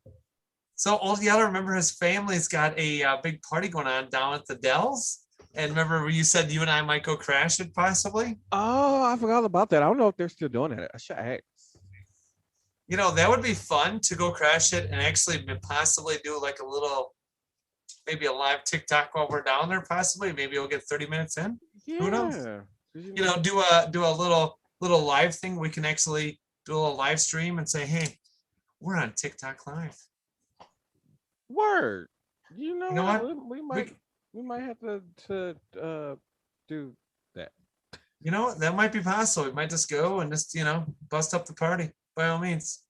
So Old Yeller, remember his family's got a big party going on down at the Dells. And remember you said you and I might go crash it possibly? Oh, I forgot about that. I don't know if they're still doing it. I should ask. That would be fun to go crash it and actually possibly do like a little, maybe a live TikTok while we're down there. Possibly, maybe we'll get 30 minutes in. Yeah. Who knows? Do a little live thing. We can actually do a little live stream and say, hey, we're on TikTok live. Word. You know what? We might have to do that. That might be possible. We might just go and just bust up the party by all means.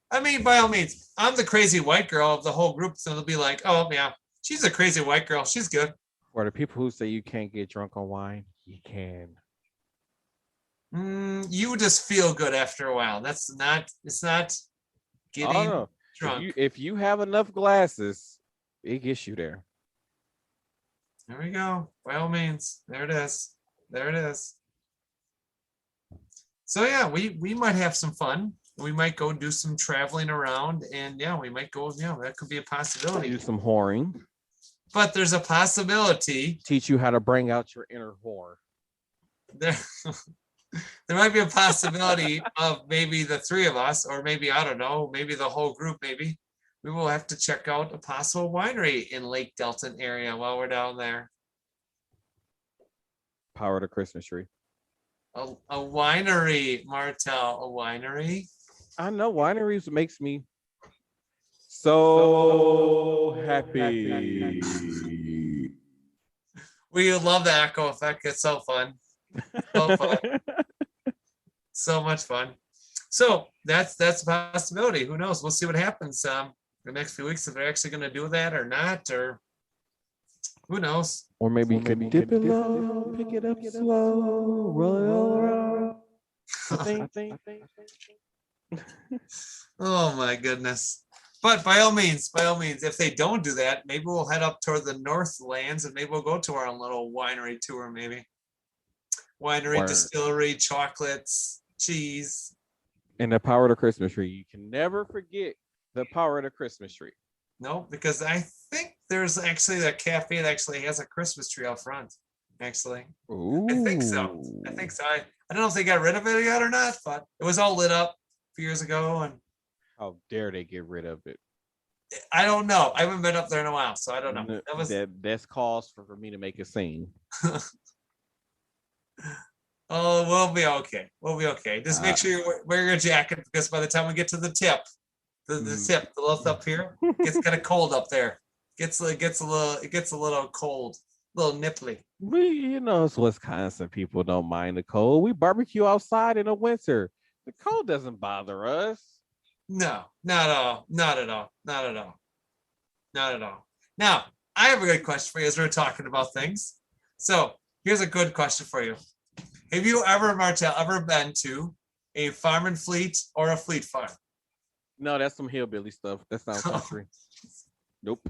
I mean, by all means, I'm the crazy white girl of the whole group, so they'll be like, oh yeah, she's a crazy white girl. She's good. For the people who say you can't get drunk on wine, you can. You just feel good after a while. It's not getting drunk. If you have enough glasses, it gets you there. There we go. By all means. There it is. So yeah, we might have some fun. We might go do some traveling around, and yeah, we might go. Yeah, that could be a possibility. Do some whoring. But there's a possibility. Teach you how to bring out your inner whore. There might be a possibility of maybe the three of us, or maybe, I don't know, maybe the whole group, maybe. We will have to check out a possible winery in Lake Delton area while we're down there. Power of the Christmas tree. A winery, Martel, a winery. I know wineries makes me so happy. We love the echo effect. It's so fun. So fun. So much fun. So that's a possibility. Who knows? We'll see what happens the next few weeks, if they're actually going to do that or not, or who knows? Or maybe you can dip it low, pick it up slow, roll it around. Oh my goodness. But by all means, if they don't do that, maybe we'll head up toward the Northlands and maybe we'll go to our own little winery tour, maybe. Winery, distillery, chocolates, cheese. And the power of the Christmas tree. You can never forget the power of the Christmas tree. No, because I think there's actually a cafe that actually has a Christmas tree out front. Actually, Ooh. I think so. I don't know if they got rid of it yet or not, but it was all lit up a few years ago. And how dare they get rid of it? I don't know. I haven't been up there in a while, so I don't know. That's cause for me to make a scene. Oh, we'll be okay. Just make sure you wear your jacket, because by the time we get to the tip, the lift up here, gets kind of cold up there. It gets a little cold, a little nipply. It's Wisconsin. People don't mind the cold. We barbecue outside in the winter. The cold doesn't bother us. No, not at all. Now, I have a good question for you as we're talking about things. So here's a good question for you. Have you ever, Martel, been to a farm and fleet or a fleet farm? No, that's some hillbilly stuff. That's not country. Nope.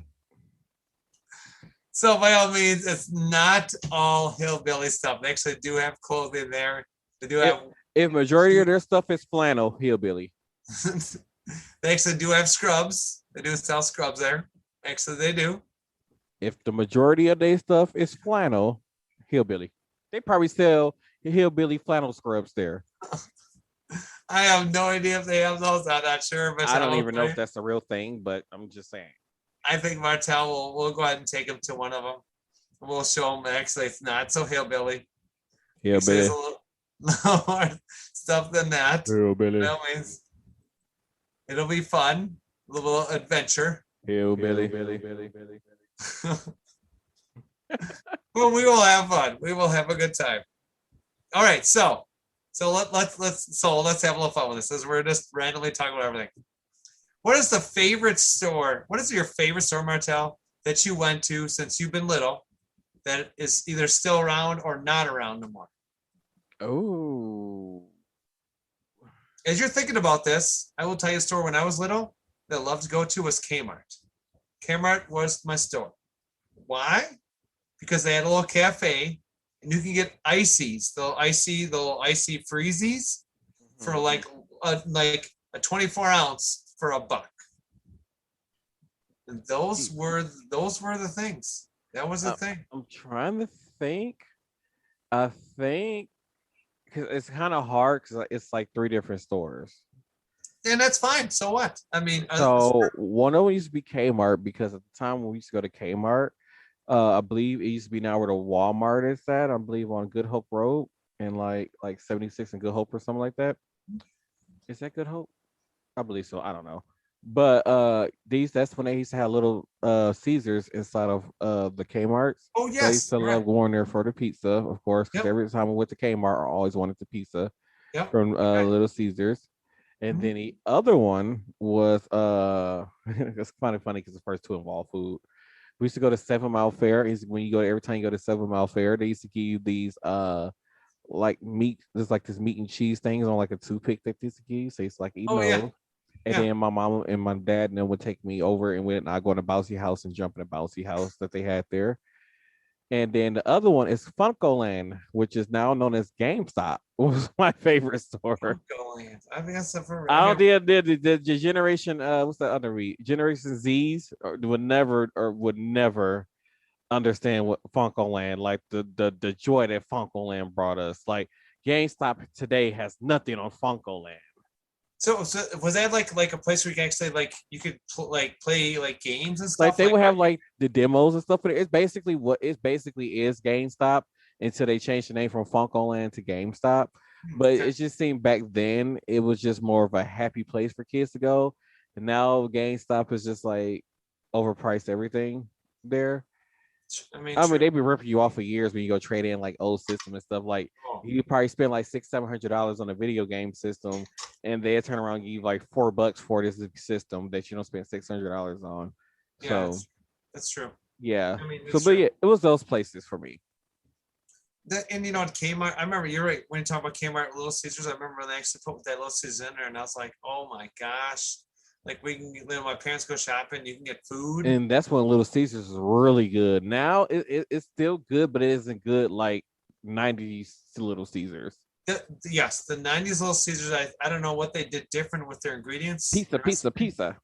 So by all means, it's not all hillbilly stuff. They actually do have clothing there. They do have. If majority of their stuff is flannel, hillbilly. They actually do have scrubs. They do sell scrubs there. Actually, they do. If the majority of their stuff is flannel, hillbilly. They probably sell hillbilly flannel scrubs there. I have no idea if they have those. I'm not sure. But I don't even know if that's a real thing, but I'm just saying. I think Martel will go ahead and take him to one of them. We'll show him actually it's not so hillbilly. Hillbilly. A little more stuff than that. Hillbilly. That means it'll be fun. A little adventure. Hillbilly. Well, we will have fun. We will have a good time. All right, so let's have a little fun with this as we're just randomly talking about everything. What is the favorite store? What is your favorite store, Martel, that you went to since you've been little that is either still around or not around no more? Oh. As you're thinking about this, I will tell you a store when I was little that I loved to go to was Kmart. Kmart was my store. Why? Because they had a little cafe and you can get ices, the little icy freezies for like a 24 ounce for $1. And those were the things. That was the thing. I'm trying to think. I think because it's kind of hard because it's like three different stores. And that's fine. So what? I mean, So one of them used to be Kmart because at the time when we used to go to Kmart, I believe it used to be now where the Walmart is at. I believe on Good Hope Road and like 76 and Good Hope or something like that. Is that Good Hope? I believe so. I don't know. But that's when they used to have little Caesars inside of the Kmart's. oh So I used yes, to you're love right. going there for the pizza, of course, because Yep. every time I went to Kmart, I always wanted the pizza Yep. from Okay. Little Caesars. And Mhm. then the other one was it's kind of funny because the first two involve food. We used to go to 7 Mile Fair. Is when you go every time you go to 7 Mile Fair, they used to give you these like meat. There's like this meat and cheese things on like a toothpick that they used to give you. So it's like eating Oh yeah. those. And Yeah. then my mom and my dad and then would take me over and we and I go in the bouncy house and jump in the bouncy house that they had there. And then the other one is Funko Land, which is now known as GameStop. Was my favorite store. Funko Land. I think that's the first. I Okay. don't think the generation what's that other read? Generation Z's would never understand what Funko Land like the joy that Funko Land brought us. Like GameStop today has nothing on Funko Land. So was that like a place where you can actually like you could like play like games and Like stuff? they Like, would have like the demos and stuff, but it's basically what it basically is GameStop until they changed the name from Funko Land to GameStop. But okay. it just seemed back then it was just more of a happy place for kids to go. And now GameStop is just like overpriced everything there. I mean, I mean, true. they be ripping you off for years when you go trade in like old system and stuff. Like Oh, you probably spend like $600-700 on a video game system, and they turn around and give you like $4 for this system that you don't spend $600 on. yeah, So that's true. yeah. I mean, So, it's but true. yeah, it was those places for me. And at Kmart, I remember you're right when you talk about Kmart, Little Caesars. I remember when they actually put that Little Caesars in there, and I was like, oh my gosh, like we can, my parents go shopping, you can get food. And that's when Little Caesars is really good. Now it's still good, but it isn't good like '90s Little Caesars. Yes, the '90s Little Caesars. I don't know what they did different with their ingredients Pizza, and pizza, recipe. pizza.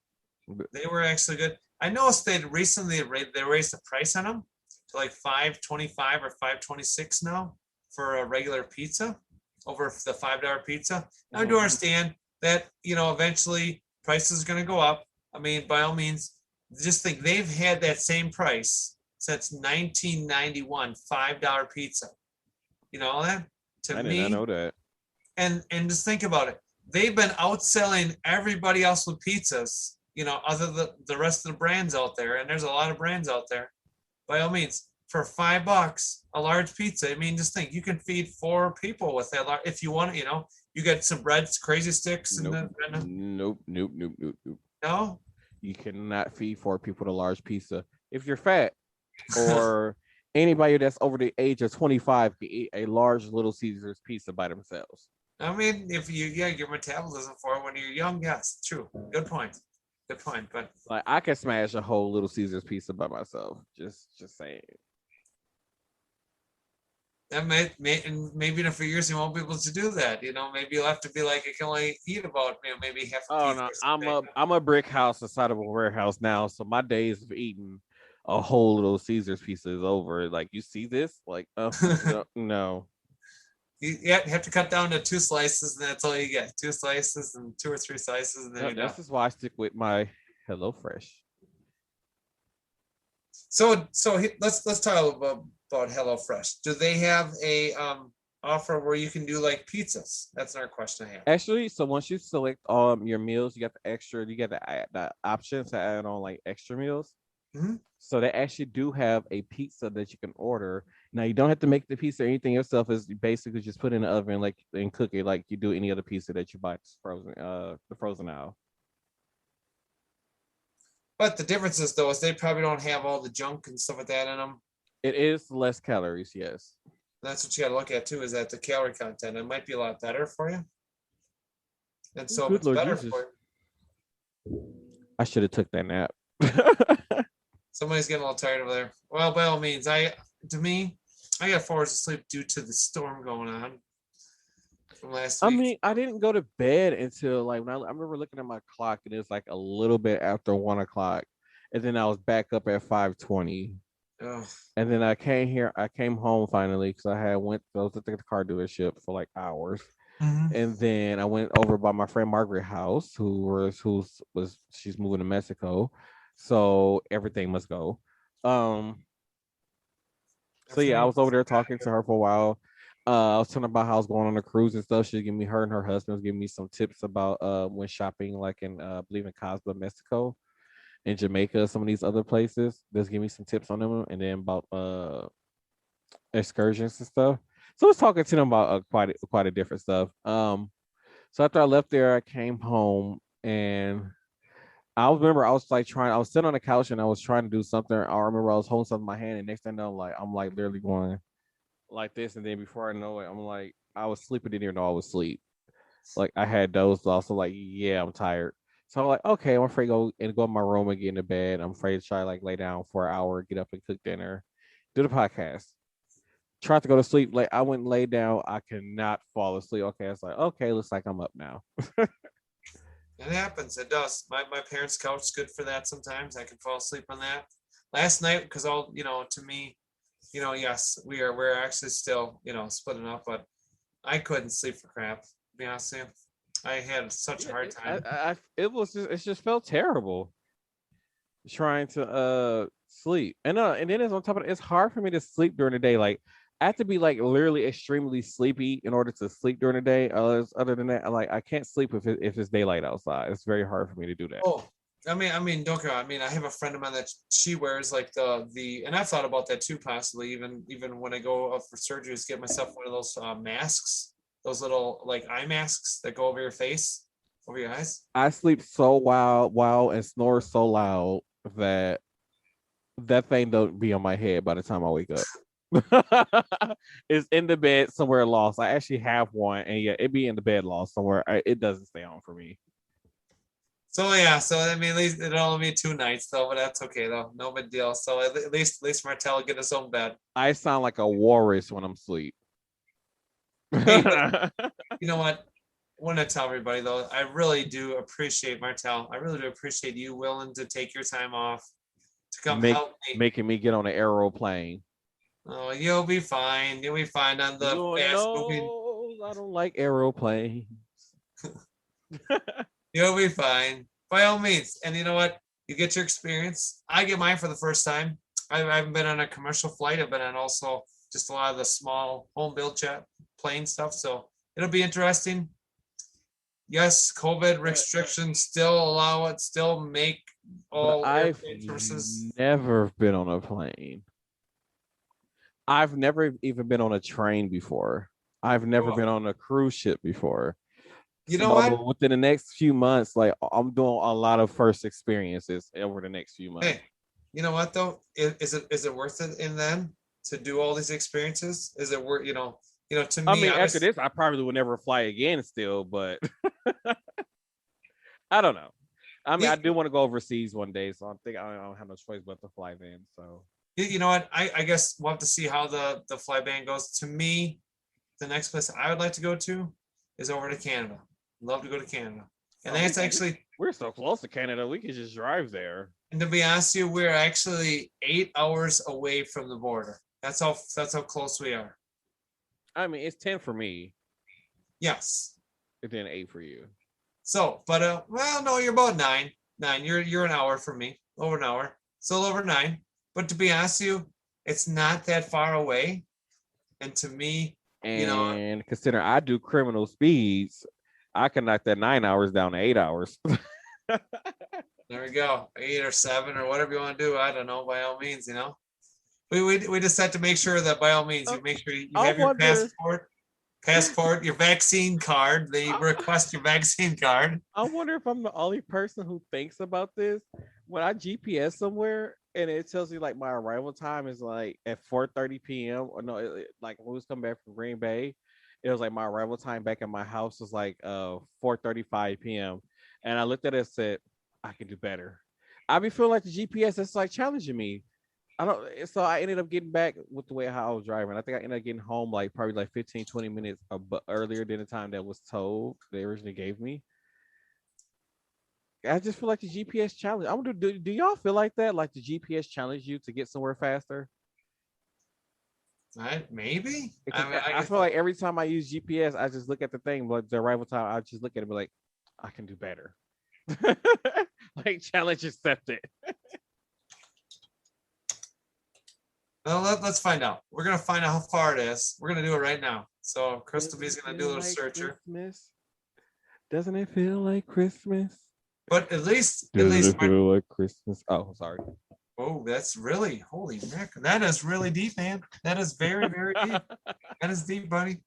They were actually good. I noticed they recently they raised the price on them to like 5.25 or 5.26 now for a regular pizza over the $5 pizza. Now I do Mhm. understand that eventually prices are going to go up. I mean, by all means, just think they've had that same price since 1991, $5 pizza. You know that to I did not me, know that. and just think about it. They've been outselling everybody else with pizzas, other than the rest of the brands out there. And there's a lot of brands out there. By all means, for $5, a large pizza. I mean, just think you can feed 4 people with that. If you want, you get some breads, crazy sticks, and Nope. the Nope. Nope. Nope. Nope. Nope. no. You cannot feed 4 people a large pizza. If you're fat or anybody that's over the age of 25 can eat a large Little Caesars pizza by themselves. I mean, if your metabolism for it when you're young, yes, true. Good point. Good point. But Like I can smash a whole Little Caesars pizza by myself. Just saying. that and maybe in a few years you won't be able to do that. Maybe you'll have to be like, you can only eat about, maybe half a Oh pizza no, or I'm something. a brick house inside of a warehouse now. So my days of eating a whole Little Caesars pizza is over. Like you see this? Like no, no. You have to cut down to 2 slices, and that's all you get. 2 slices and 2 or 3 slices, and then No, you're done. this is why I stick with my Hello Fresh. So let's talk a little bit about HelloFresh. Do they have a offer where you can do like pizzas? That's our question I have. Actually, so once you select your meals, you got the extra, you got the option to add on like extra meals. Mhm. So they actually do have a pizza that you can order. Now you don't have to make the pizza or anything yourself. Is basically just put in the oven like and cook it like you do any other pizza that you buy frozen, the frozen aisle. But the difference is though is they probably don't have all the junk and stuff like that in them. It is less calories, yes. That's what you got to look at too. Is that the calorie content? It might be a lot better for you. And so if Good it's Lord better Jesus. for I should have took that nap. somebody's getting a little tired over there. Well, by all means, to me, I got 4 hours of sleep due to the storm going on from last I week. mean, I didn't go to bed until like when I remember looking at my clock and it was like a little bit after 1 o'clock. and then I was back up at 5:20. Oh, And then I came home finally because I was at the car dealership for like hours. mhm. And then I went over by my friend Margaret house, she's moving to Mexico. So everything must go. Um, so yeah, I Everything was over there got talking to here. her for a while. I was telling about how I was going on a cruise and stuff. She gave me her and her husband was giving me some tips about when shopping, like in I believe in Cosmo, Mexico, in Jamaica, some of these other places. Just give me some tips on them, and then about excursions and stuff. So I was talking to them about quite a different stuff. So after I left there, I came home and remember I was like I was sitting on the couch and I was trying to do something. I remember I was holding something in my hand, and next thing I know, I'm like literally going like this, and then before I know it, I'm like I was sleeping, didn't even know I was asleep. Like I had dozed off, so like yeah, I'm tired. So I'm like, okay, I'm afraid to go in my room and get into bed. I'm afraid to try like lay down for an hour, get up and cook dinner, do the podcast. Tried to go to sleep. Like I went and laid down. I cannot fall asleep. Okay, it's like okay, looks like I'm up now. It happens. It does. My parents' couch is good for that sometimes. I can fall asleep on that. Last night, because all, to me, yes, we're actually still, splitting up, but I couldn't sleep for crap, to be honest with you. I had such a Yeah, hard time. it just felt terrible trying to sleep. And then it's on top of it, it's hard for me to sleep during the day. Like I have to be like literally extremely sleepy in order to sleep during the day. Other than that, like I can't sleep if it's daylight outside. It's very hard for me to do that. Oh, I mean, don't get. I mean, I have a friend of mine that she wears like and I've thought about that too, possibly even when I go up for surgery, is get myself one of those masks, those little like eye masks that go over your face, over your eyes. I sleep so wild and snore so loud that that thing don't be on my head by the time I wake up. It's in the bed somewhere lost. I actually have one, and yeah, it be in the bed lost somewhere. It doesn't stay on for me. So yeah, so I mean, at least it'll only be 2 nights though, but that's okay though, no big deal. So at least Martel will get his own bed. I sound like a walrus when I'm asleep. Hey, but you know what? I want to tell everybody though, I really do appreciate Martel. I really do appreciate you willing to take your time off to come Make help me. making me get on an aeroplane. Oh, you'll be fine. You'll be fine on the Lord fast moving. knows I don't like aeroplanes. You'll be fine. By all means. And you know what? You get your experience. I get mine for the first time. I haven't been on a commercial flight. I've been on also just a lot of the small home built jet plane stuff. So it'll be interesting. Yes, COVID But restrictions still allow it, still make but all I've airplane services. never been on a plane. I've never even been on a train before. I've never Oh, been on a cruise ship before. you know what? So within the next few months, like I'm doing a lot of first experiences over the next few months. Hey, you know what though? Is it worth it in then to do all these experiences? Is it worth, to I me, mean, I after was this, I probably would never fly again still, but I don't know. I mean, you, I do want to go overseas one day, so I think I don't have no choice but to fly then. So you know what? I guess we'll have to see how the fly ban goes. To me, the next place I would like to go to is over to Canada. Love to go to Canada. And oh, that's actually, we're so close to Canada, we could just drive there. and to be honest with you, we're actually 8 hours away from the border. That's how close we are. I mean, it's 10 for me, Yes. and then 8 for you. So, but well, no, you're about nine. Nine. You're an hour from me. Over an hour. Still over 9. But to be honest with you, it's not that far away. And to me, you know, And consider I do criminal speeds, I can knock that 9 hours down to 8 hours. there we go. 8 or 7 or whatever you want to do. I don't know. By all means, we just have to make sure that by all means you make sure you I have your wonder. passport, your vaccine card. They request your vaccine card. I wonder if I'm the only person who thinks about this. When I GPS somewhere and it tells me like my arrival time is like at 4:30 p.m. or no, like when we was coming back from Green Bay, it was like my arrival time back at my house was like 4:35 p.m. And I looked at it and said, I can do better. I be feeling like the GPS is like challenging me. I don't so I ended up getting back with the way how I was driving. I think I ended up getting home like probably like 15, 20 minutes earlier than the time that was told they originally gave me. I just feel like the GPS challenge. I wonder, do y'all feel like that? Like the GPS challenge you to get somewhere faster? Maybe. I Because mean, I I guess feel like every time I use GPS, I just look at the thing, but the arrival time, I just look at it and be like, I can do better. Like challenge accepted. well, let's find out. We're gonna find out how far it is. We're gonna do it right now. So Crystal Doesn't B's it gonna do a feel little like searcher. Christmas? Doesn't it feel like Christmas? But at least Doesn't it feel like Christmas? Oh, sorry. oh, that's really holy heck. That is really deep, man. That is very, very deep. That is deep, buddy.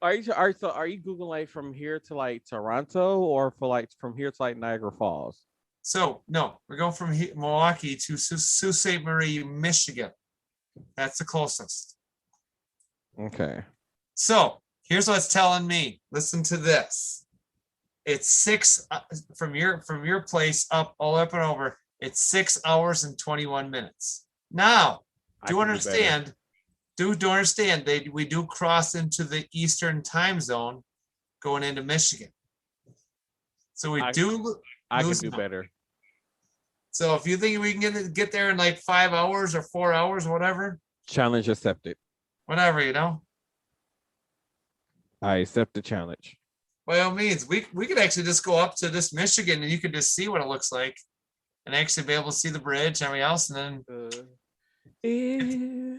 Are you Googling like from here to like Toronto or for like from here to like Niagara Falls? So no, we're going from Milwaukee to Sault Ste. Marie, Michigan. That's the closest. Okay. So here's what it's telling me. Listen to this. It's from your place up all up and over. It's 6 hours and 21 minutes. Now, do understand? Do understand? We do cross into the Eastern time zone, going into Michigan. So we I can do better. So if you think we can get there in like 5 hours or 4 hours, whatever. Challenge accepted. Whatever, I accept the challenge. By all means, we could actually just go up to this Michigan and you could just see what it looks like and actually be able to see the bridge and everything else and then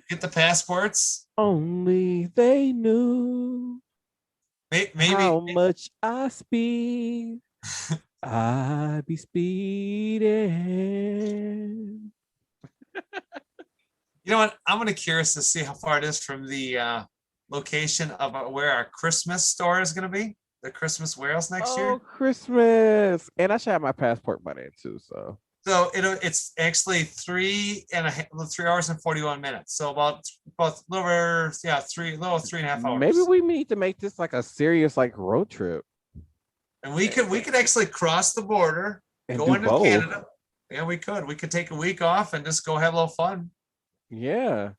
get the passports. Only they knew Maybe how much I speed. I be speeding. You know what? I'm gonna curious to see how far it is from the location of where our Christmas store is gonna be, the Christmas warehouse next year. Christmas! And I should have my passport by then too. So it's actually 3 hours and 41 minutes. So about a little over 3.5 hours. maybe we need to make this like a serious like road trip. And we could actually cross the border, and go into Canada. Yeah, we could. We could take a week off and just go have a little fun. Yeah.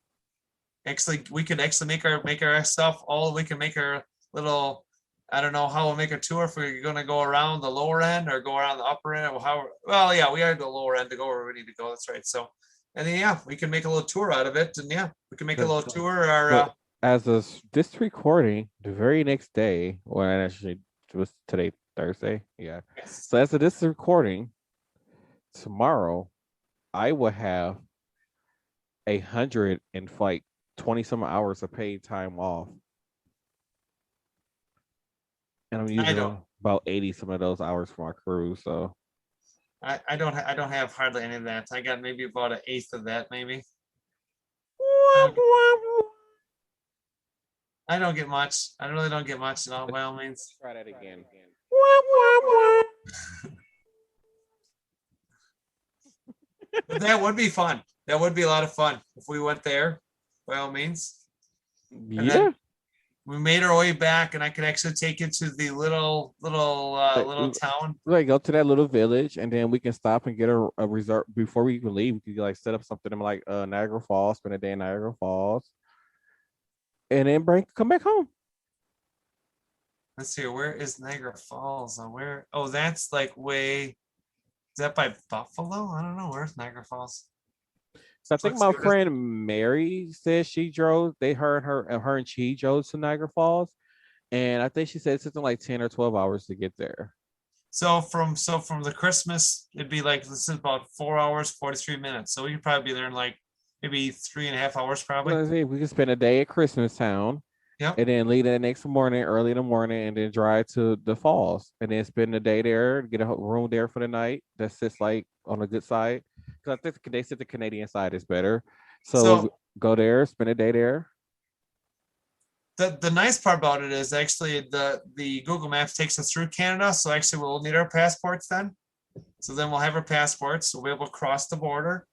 Actually, we could actually make our stuff all. We can make our little. I don't know how we'll make a tour if we're going to go around the lower end or go around the upper end. Or well, yeah, we are the lower end to go where we need to go. That's right. So, and then yeah, we can make a little tour out of it, and yeah, we can make a little tour. As of this recording, the very next day, when actually it was today, Thursday. Yeah. Yes. So as of this recording, tomorrow, I will have 120 some hours of paid time off. And I'm using about 80 some of those hours for my cruise. So I don't have hardly any of that. I got maybe about an eighth of that, maybe. I don't get much. I really don't get much at all, by all means. Try that again. But that would be fun. That would be a lot of fun if we went there, by all means. Yeah. We made our way back, and I could actually take it to the little town. Like go to that little village, and then we can stop and get a resort before we even leave. We could like set up something in like Niagara Falls, spend a day in Niagara Falls, and then come back home. Let's see, where is Niagara Falls? Where? Oh, that's like way. Is that by Buffalo? I don't know. Where's Niagara Falls? So I think my friend Mary said she drove. Her and she drove to Niagara Falls, and I think she said it's something like 10 or 12 hours to get there. So from the Christmas, it'd be like this is about 4 hours 43 minutes. So we could probably be there in like maybe 3.5 hours, probably. We could spend a day at Christmas Town. Yep. And then leave the next morning, early in the morning, and then drive to the falls, and then spend the day there, get a room there for the night. That sits like on a good side, because I think they said the Canadian side is better. So go there, spend a day there. The nice part about it is actually the Google Maps takes us through Canada, so actually we'll need our passports then. So then we'll have our passports. We'll be able to cross the border,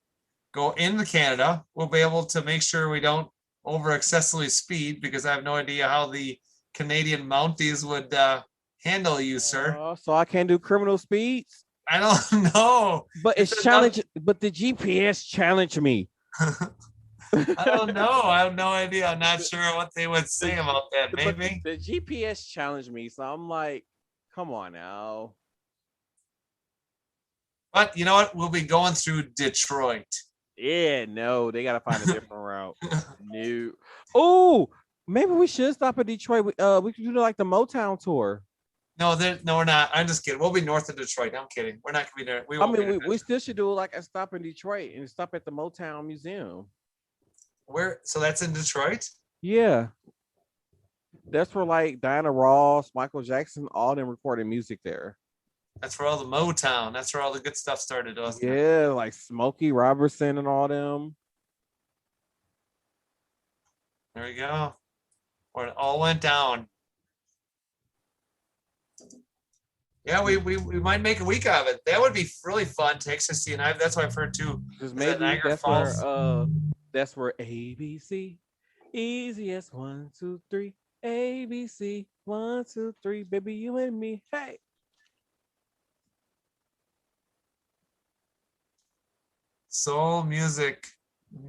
go into Canada. We'll be able to make sure we don't over excessively speed, because I have no idea how the Canadian Mounties would handle you, sir. So I can't do criminal speeds? I don't know. But it's challenge. But the GPS challenged me. I don't know. I have no idea. I'm not sure what they would say about that. Maybe the GPS challenged me, so I'm like, come on now. But you know what? We'll be going through Detroit. Yeah, no, they gotta find a different route. No. Oh, maybe we should stop at Detroit. We could do like the Motown tour. No, we're not. I'm just kidding. We'll be north of Detroit. I'm kidding. We're not gonna be there. We I won't mean, be we there. still should do like a stop in Detroit and stop at the Motown Museum. Where? So that's in Detroit. Yeah, that's where like Diana Ross, Michael Jackson, all them recording music there. That's where all the Motown. That's where all the good stuff started, wasn't it? Yeah, like Smokey Robertson and all them. There we go. Where it all went down. Yeah, we might make a week of it. That would be really fun to actually see. And that's what I've heard too. Because Is that maybe Niagara Falls? that's where ABC easiest 1, 2, 3 ABC 1, 2, 3 baby you and me hey. Soul music.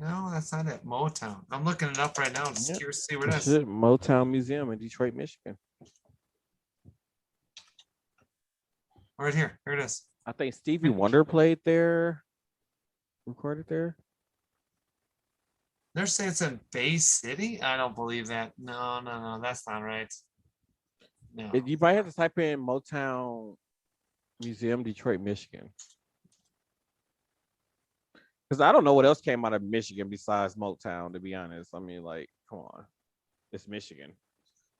No, that's not it. Motown. I'm looking it up right now. Just Yep. curious to see where it That's is. it, Motown Museum in Detroit, Michigan. Right here. Here it is. I think Stevie Wonder played there, recorded there. They're saying it's in Bay City. I don't believe that. No. That's not right. No. You might have to type in Motown Museum, Detroit, Michigan. Because I don't know what else came out of Michigan besides Motown, to be honest. I mean, like, come on. It's Michigan.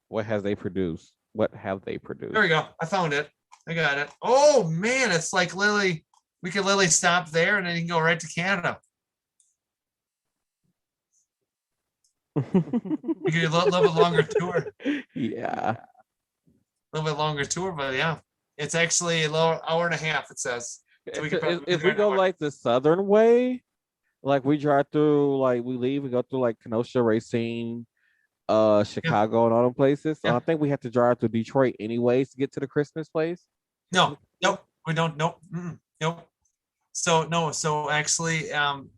What have they produced? There we go. I found it. I got it. Oh man, it's like literally, we could literally stop there and then you can go right to Canada. We could do a little bit longer tour. Yeah. A little bit longer tour, but yeah. It's actually a lower hour and a half, it says. So we could probably If we go like the southern way, like we drive through, like we leave, we go through like Kenosha, Racine, Chicago, and all them places. So I think we have to drive through Detroit anyways to get to the Christmas place. Nope, we don't. Nope. So actually,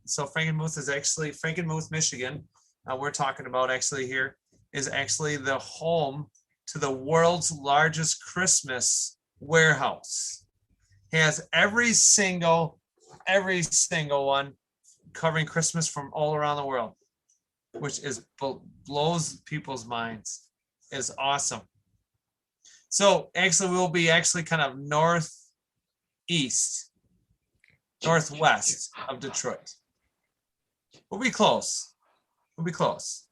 so Frankenmuth is actually Frankenmuth, Michigan. We're talking about actually here is actually the home to the world's largest Christmas warehouse. Has every single one covering Christmas from all around the world, which is blows people's minds. Is awesome. So actually, we'll be actually kind of northwest of Detroit. We'll be close. We'll be close.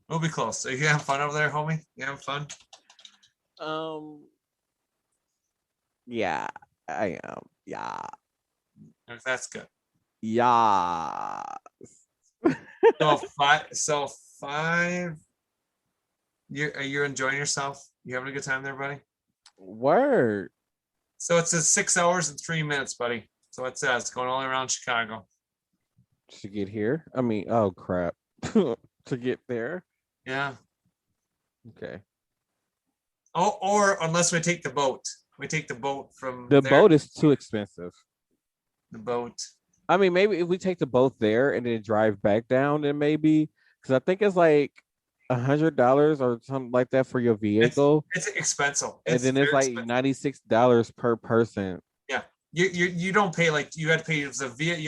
So you having fun over there, homie? You having fun? Yeah, I am. Yeah. That's good. Yeah. So five. You're enjoying yourself? You having a good time there, buddy? Word. So it says 6 hours and 3 minutes, buddy. So it says going all around Chicago. To get here? I mean, oh crap. To get there? Yeah. Okay. Oh, or unless we take the boat. We take the boat from the there. Boat is too expensive. The boat. I mean, maybe if we take the boat there and then drive back down, then maybe because I think it's like $100 or something like that for your vehicle. It's expensive. And then it's like $96 per person. Yeah, you don't pay like you have to pay you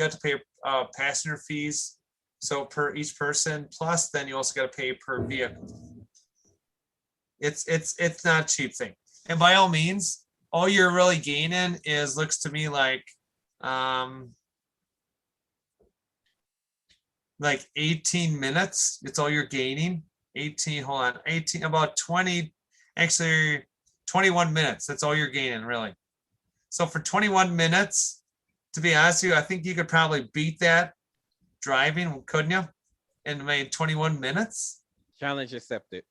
have to pay passenger fees. So per each person, plus then you also got to pay per vehicle. It's not a cheap thing. And by all means, all you're really gaining is looks to me like 18 minutes. It's all you're gaining. 18, about 20, actually 21 minutes. That's all you're gaining, really. So for 21 minutes, to be honest with you, I think you could probably beat that driving, couldn't you? In maybe 21 minutes. Challenge accepted.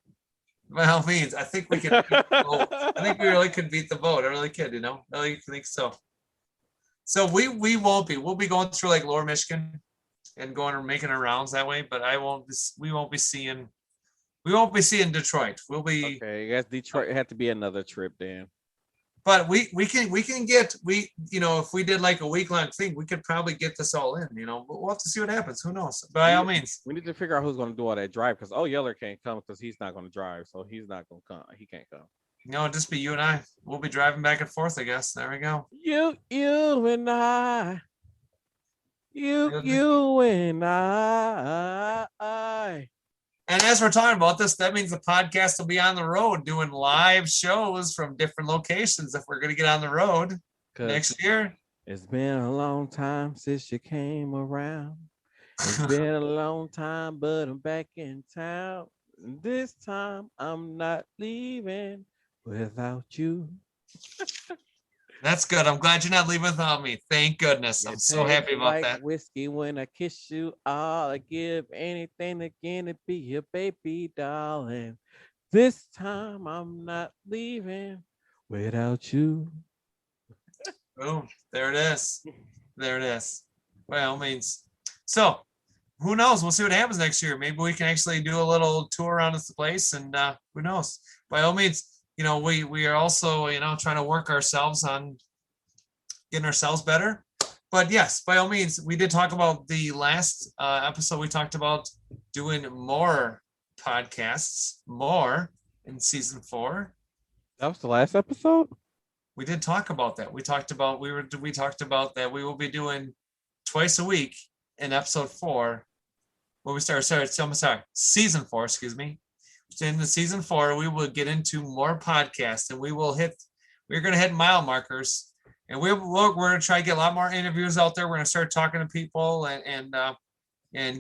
By all means, I think we can beat the boat. I think we really could beat the boat. I really could, I really think so. So we won't be. We'll be going through like Lower Michigan and going or making our rounds that way, but we won't be seeing Detroit. We'll be okay. I guess Detroit had to be another trip then. But we can get if we did like a week-long thing, we could probably get this all in, but we'll have to see what happens. Who knows? By all means. We need to figure out who's going to do all that drive because Yeller can't come because he's not going to drive. So he's not going to come. He can't come. No, just be you and I. We'll be driving back and forth, I guess. There we go. You and I. You and I. And as we're talking about this, that means the podcast will be on the road doing live shows from different locations if we're going to get on the road next year. It's been a long time since you came around. It's been a long time, but I'm back in town. This time I'm not leaving without you. That's good. I'm glad you're not leaving without me. Thank goodness. I'm so happy about like that. Whiskey when I kiss you, I'll give anything again to be your baby darling. This time I'm not leaving without you. Boom. There it is. There it is. By all means. So who knows? We'll see what happens next year. Maybe we can actually do a little tour around this place, and who knows? By all means, we are also trying to work ourselves on getting ourselves better. But yes, by all means, we did talk about the last episode. We talked about doing more podcasts, more in season 4. That was the last episode. We did talk about that. We talked about that we will be doing twice a week in episode 4. When we start, season 4, excuse me. In the season 4, we will get into more podcasts, and we're going to hit mile markers, and we're going to try to get a lot more interviews out there. We're going to start talking to people and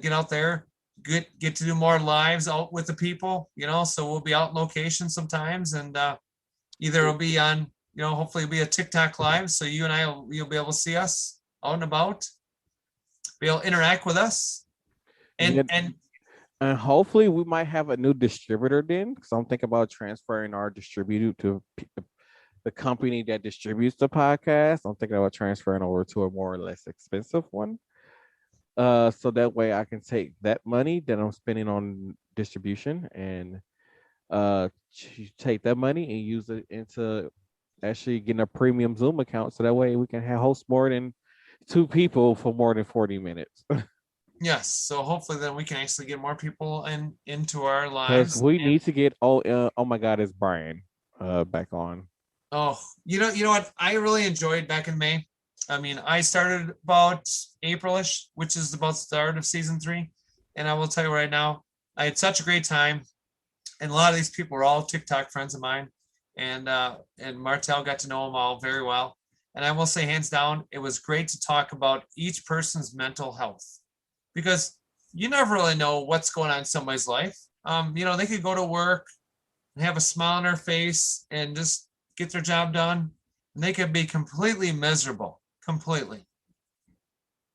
get out there, get to do more lives out with the people, so we'll be out in location sometimes, and either it'll be on, hopefully it'll be a TikTok live. So you and you'll be able to see us out and about, be able to interact with us. And hopefully we might have a new distributor then, because I'm thinking about transferring our distributor to the company that distributes the podcast. I'm thinking about transferring over to a more or less expensive one. So that way I can take that money that I'm spending on distribution and take that money and use it into actually getting a premium Zoom account. So that way we can host more than 2 people for more than 40 minutes. Yes, so hopefully then we can actually get more people into our lives. We need to get oh my God, it's Brian back on. Oh, you know what? I really enjoyed back in May. I mean, I started about April-ish, which is about the start of season 3. And I will tell you right now, I had such a great time. And a lot of these people were all TikTok friends of mine. And Martel got to know them all very well. And I will say, hands down, it was great to talk about each person's mental health. Because you never really know what's going on in somebody's life. They could go to work and have a smile on their face and just get their job done. And they could be completely miserable, completely.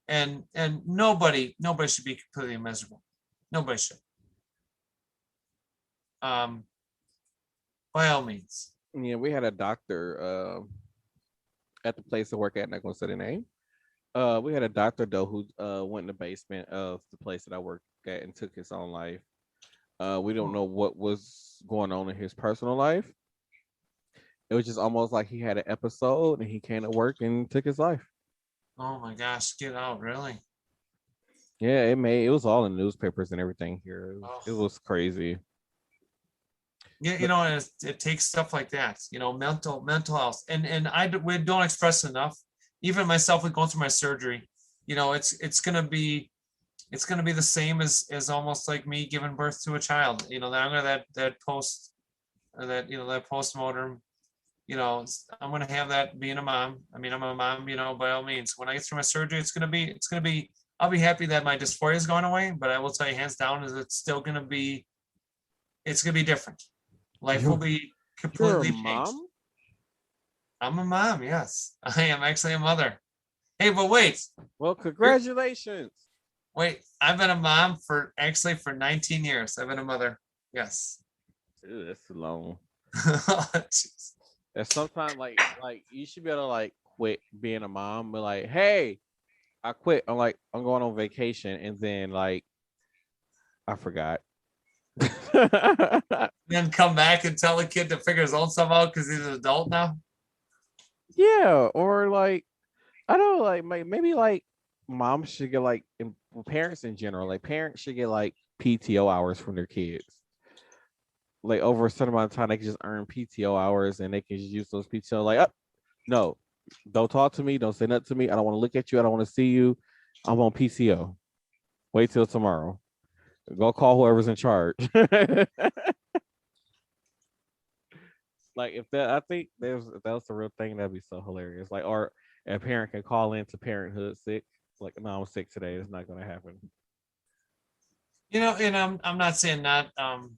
And nobody should be completely miserable. Nobody should. By all means. Yeah, we had a doctor at the place I work at, not gonna say the name. We had a doctor though who went in the basement of the place that I work at and took his own life. We don't know what was going on in his personal life. It was just almost like he had an episode and he came to work and took his life. Oh my gosh, get out, really? Yeah, it was all in newspapers and everything here. It was crazy. Yeah, it takes stuff like that, mental health. And we don't express enough. Even myself with going through my surgery, it's gonna be the same as almost like me giving birth to a child. That I'm gonna that postmortem. I'm gonna have that being a mom. I mean, I'm a mom. By all means, when I get through my surgery, it's gonna be. I'll be happy that my dysphoria has gone away, but I will tell you hands down is it's still gonna be. It's gonna be different. Life will be completely changed. Mom? I'm a mom, yes. I am actually a mother. Hey, but wait. Well, congratulations. Wait, I've been a mom for 19 years. I've been a mother. Yes. Dude, that's too long. Jeez. That's sometimes like you should be able to quit being a mom, but hey, I quit. I'm going on vacation, and then I forgot. Then come back and tell the kid to figure his own stuff out because he's an adult now. Yeah, or I don't know, maybe moms should get parents in general, parents should get PTO hours from their kids. like over a certain amount of time they can just earn PTO hours and they can just use those PTO like, oh, no, don't talk to me, don't say nothing to me. I don't want to look at you. I don't want to see you. I'm on PCO. Wait till tomorrow. Go call whoever's in charge. Like if that, I think if that was the real thing, that'd be so hilarious. Like, or a parent can call in to parenthood sick. Like, no, I'm sick today. It's not gonna happen. And I'm not saying not I'm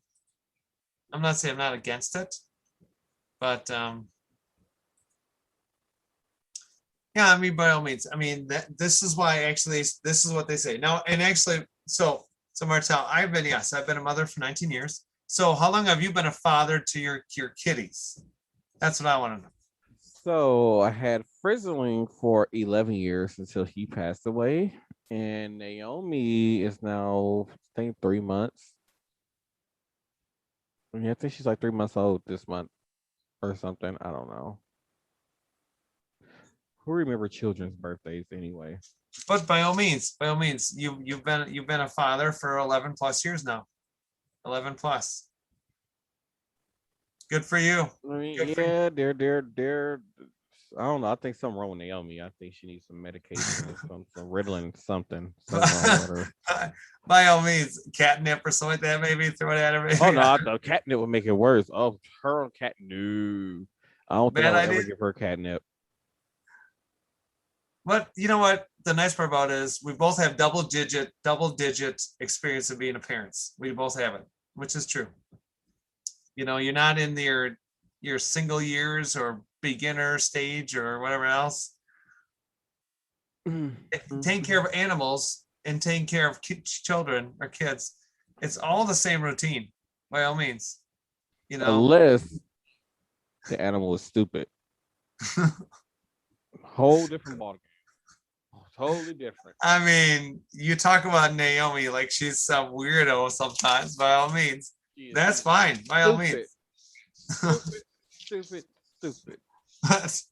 not saying I'm not against it, but yeah, I mean, by all means, I mean this is why actually this is what they say now. And actually, so Martel, I've been a mother for 19 years. So how long have you been a father to your kitties? That's what I want to know. So I had Frizzling for 11 years until he passed away, and Naomi is now I think 3 months. Yeah, I think she's like 3 months old this month or something. I don't know. Who remember children's birthdays anyway? But by all means, you've been a father for 11 plus years now. 11 plus. Good for you. I mean, Good for you. yeah, they're. I don't know. I think something wrong with Naomi. I think she needs some medication or some Ritalin, something wrong with her. By all means, catnip or something like that, maybe throw it at her. Oh Maybe. no, the catnip would make it worse. Oh, her on cat. No, I don't think I Bad would ever idea. give her catnip. But you know what? The nice part about it is we both have double digit experience of being a parents. We both have it, which is true. You're not in your single years or beginner stage or whatever else. Taking care of animals and taking care of children or kids, it's all the same routine by all means. You know, Unless the animal is stupid. Whole different ball game. Totally different. I mean, you talk about Naomi like she's some weirdo sometimes. By all means, She is that's fine. By all stupid, means. stupid, stupid, stupid, But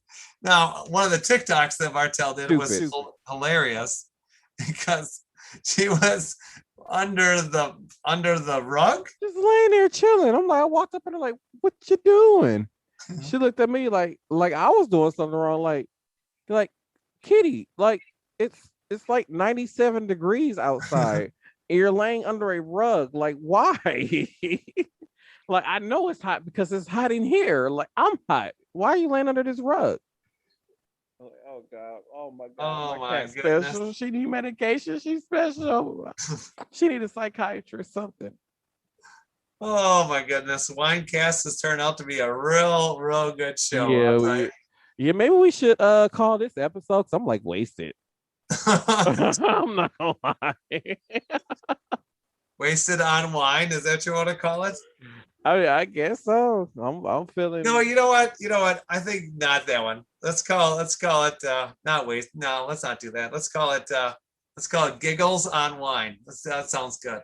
now, one of the TikToks that Martel did was stupid. hilarious because she was under the rug. Just laying there chilling. I'm like, I walked up and I'm like, "What you doing?" She looked at me like I was doing something wrong. Like, Kitty, like it's like 97 degrees outside. And you're laying under a rug. Like, why? Like, I know it's hot because it's hot in here. Like, I'm hot. Why are you laying under this rug? Oh God! Oh my God! Oh My my cat's goodness. special. She need medication. She's special. She need a psychiatrist. Something. Oh my goodness. Winecast has turned out to be a real good show, I'll Yeah, tell yeah. Maybe we should call this episode. Cause I'm like wasted. you. I'm not gonna lie. Wasted on wine. Is that what you want to call it? I guess so. I'm No, feeling. you know what? You know what? I think not that one. Let's call it not waste. No, let's not do that. Let's call it giggles on wine. That sounds good.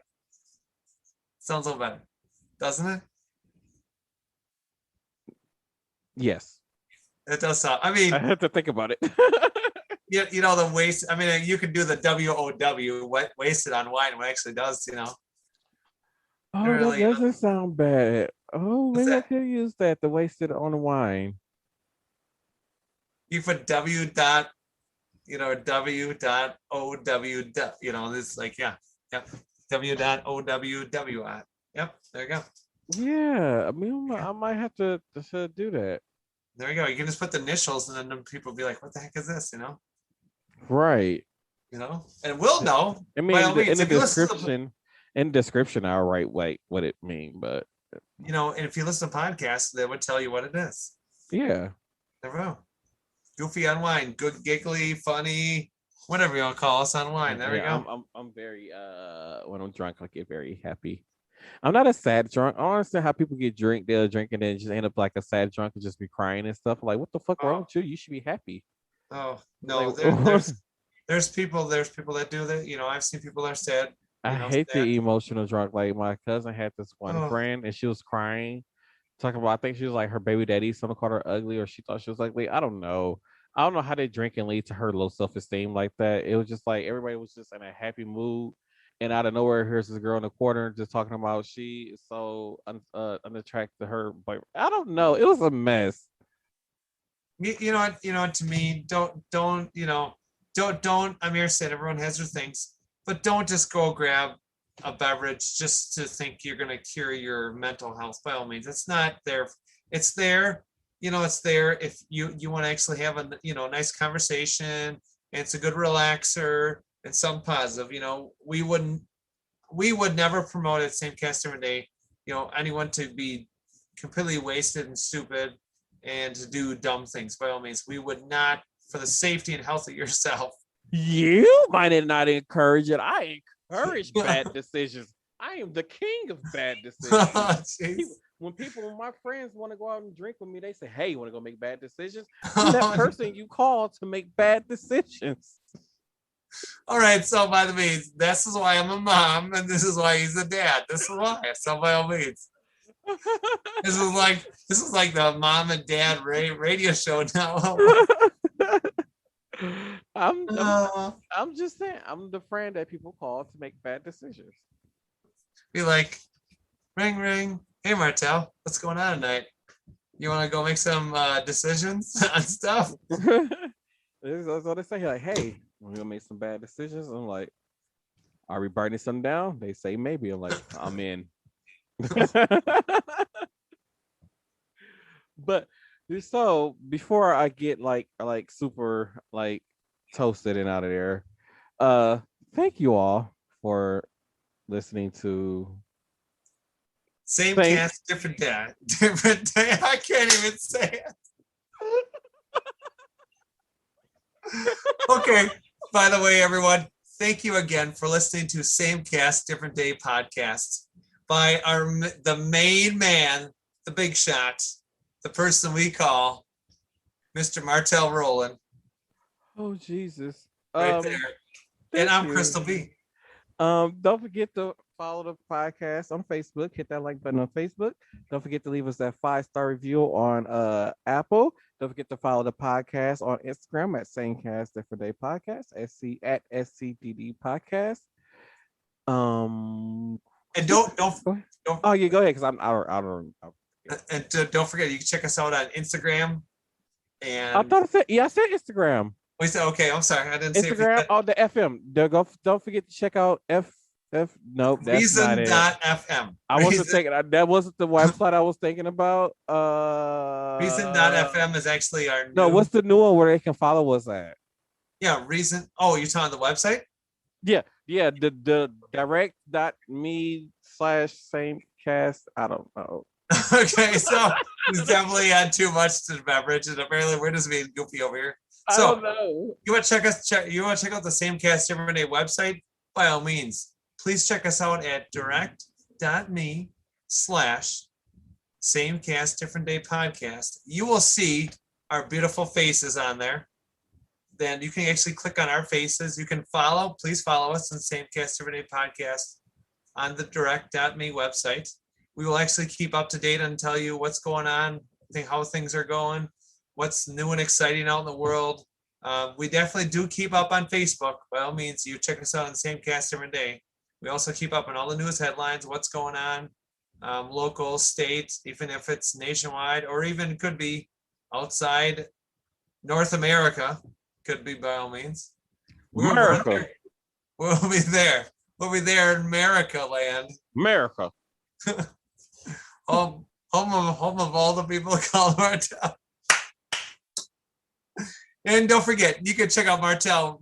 Sounds a little better, doesn't it? Yes, It does sound. I I mean, have to think about it. the waste. I mean, you can do the WOW, wasted on wine. What it actually does, it Oh, that really. doesn't sound bad. Oh, What's maybe I that? could use that to waste it on wine. You put W dot, W dot O W. This like yeah, yep. W dot O W W at. Yep. There you go. Yeah, I mean, I might have to do that. There you go. You can just put the initials, and then people will be like, "What the heck is this?" Right. And we'll know I by mean, all means if you listen to the, in description, I'll write what it mean, but and if you listen to podcasts, they would tell you what it is. yeah. There we go. Goofy on wine, good, giggly, funny, whatever you want to call us on wine. There we Yeah, go. I'm very when I'm drunk, I get very happy. I'm not a sad drunk. I don't understand how people get they'll drink and then just end up like a sad drunk and just be crying and stuff. Like, what the fuck wrong Oh, with you? You should be happy. oh Like, no, there's people that do that. I've seen people that are sad. I hate Sad. the emotional drunk. Like, my cousin had this one Oh, friend and she was crying, talking about, I think she was like her baby daddy, someone called her ugly or she thought she was ugly. I don't know. I don't know how they drink and lead to her low self esteem like that. It was just like everybody was just in a happy mood. And out of nowhere, here's this girl in the corner just talking about she is so unattracted to her. But I don't know. It was a mess. You know what? You know what? To me, don't you know? Don't. Amir said everyone has their things, but don't just go grab a beverage just to think you're going to cure your mental health. By all means, it's not there. It's there. You know, it's there if you want to actually have a nice conversation and it's a good relaxer and something positive. You know, we would never promote at Same Cast Different Day, anyone to be completely wasted and stupid and to do dumb things. By all means, we would not, for the safety and health of yourself. You might not encourage it. I encourage bad decisions. I am the king of bad decisions. When my friends want to go out and drink with me, they say, "Hey, you want to go make bad decisions?" I'm that person you call to make bad decisions. All right. So by the means, this is why I'm a mom, and this is why he's a dad. This is why. So by all means, this is like the mom and dad radio show now. I'm just saying, I'm the friend that people call to make bad decisions. Be like, ring, ring. Hey, Martel, what's going on tonight? You want to go make some decisions on stuff? That's what they say. Like, hey, we're gonna make some bad decisions. I'm like, are we burning something down? They say maybe. I'm like, I'm in. But so before I get like super like toasted and out of there, thank you all for listening to Same Cast, Different Day. Different Day. I can't even say it. Okay. By the way, everyone, thank you again for listening to Same Cast, Different Day podcast by the main man, the big shot, the person we call Mr. Martel Rowland. Oh Jesus! Right there. And I'm Crystal B. Don't forget to follow the podcast on Facebook. Hit that like button on Facebook. Don't forget to leave us that 5-star review on Apple. Don't forget to follow the podcast on Instagram at Same Cast Different Day Podcast. at SCDD Podcast. And don't oh yeah, go ahead because I'm out. And don't forget, you can check us out on Instagram. And I thought I said Instagram. We said okay. I'm sorry, I didn't Instagram. say the FM. Don't forget to check out Nope, that's Reason.fm. I wasn't thinking that wasn't the website I was thinking about. Reason.fm is actually our no. What's the new one where they can follow us at? Yeah, Reason. Oh, you're talking the website? Yeah. The direct.me/samecast. I don't know. Okay, so he's definitely had too much to the beverage, and apparently we're just being goofy over here. So I don't know. You want to check out the Same Cast Different Day website? By all means, please check us out at direct.me/Samecast Different Day podcast. You will see our beautiful faces on there. Then you can actually click on our faces. You can please follow us on Same Cast Different Day podcast on the direct.me website. We will actually keep up to date and tell you what's going on, how things are going, what's new and exciting out in the world. We definitely do keep up on Facebook. By all means, you check us out on Same Cast Different Day. We also keep up on all the news headlines, what's going on, local, state, even if it's nationwide, or even could be outside North America. Could be by all means. America. We'll be there. We'll be there in America land. America. home of all the people called Martel. And don't forget, you can check out Martel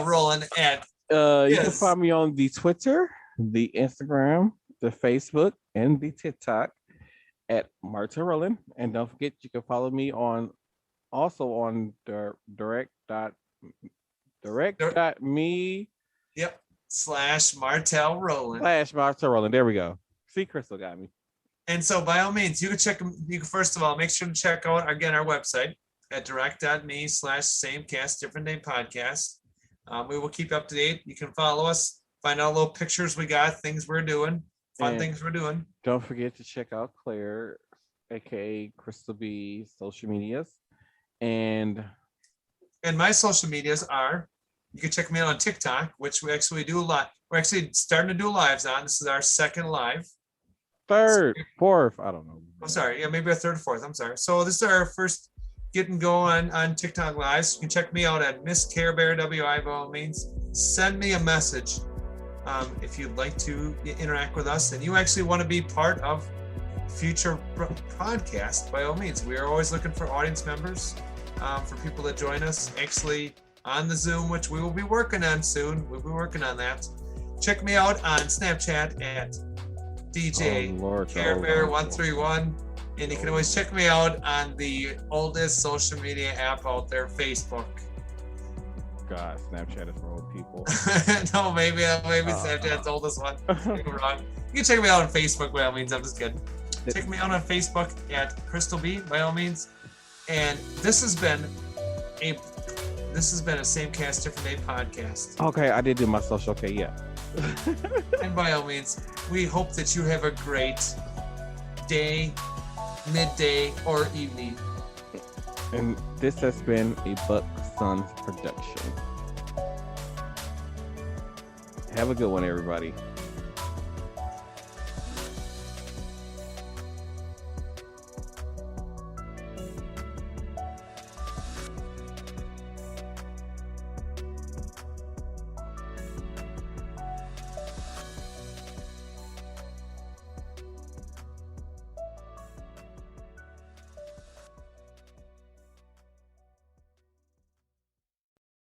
Rowland at you can find me on the Twitter, the Instagram, the Facebook, and the TikTok at Martel Rowland. And don't forget, you can follow me on the direct.me. Yep. /Martel Rowland. /Martel Rowland. There we go. See, Crystal got me. And so by all means, you can first of all make sure to check out again our website at direct.me/Samecast Different Day podcast. We will keep up to date. You can follow us, find out little pictures we got, things we're doing, things we're doing. Don't forget to check out Claire, aka Crystal B, social medias. And my social medias are You can check me out on TikTok, which we actually do a lot. We're actually starting to do lives on. This is our second live. Third, fourth, I don't know. I'm sorry. Yeah, maybe a third or fourth. I'm sorry. So this is our first getting going on TikTok lives. You can check me out at Miss Care Bear WI by all means. Send me a message if you'd like to interact with us and you actually want to be part of future podcast. By all means, we are always looking for audience members, for people that join us actually on the Zoom, which we will be working on soon. We'll be working on that. Check me out on Snapchat at DJ Care Bear 131. And you can always check me out on the oldest social media app out there, Facebook. God, Snapchat is for old people. No, maybe Snapchat's the oldest one. I'm wrong. You can check me out on Facebook by all means. I'm just kidding. Check me out on Facebook at Crystal B by all means. And this has been a Same Cast Different Day podcast. Okay, I did do my social. Okay, yeah. And by all means, we hope that you have a great day, midday, or evening. And this has been a Buck Sons production. Have a good one, everybody.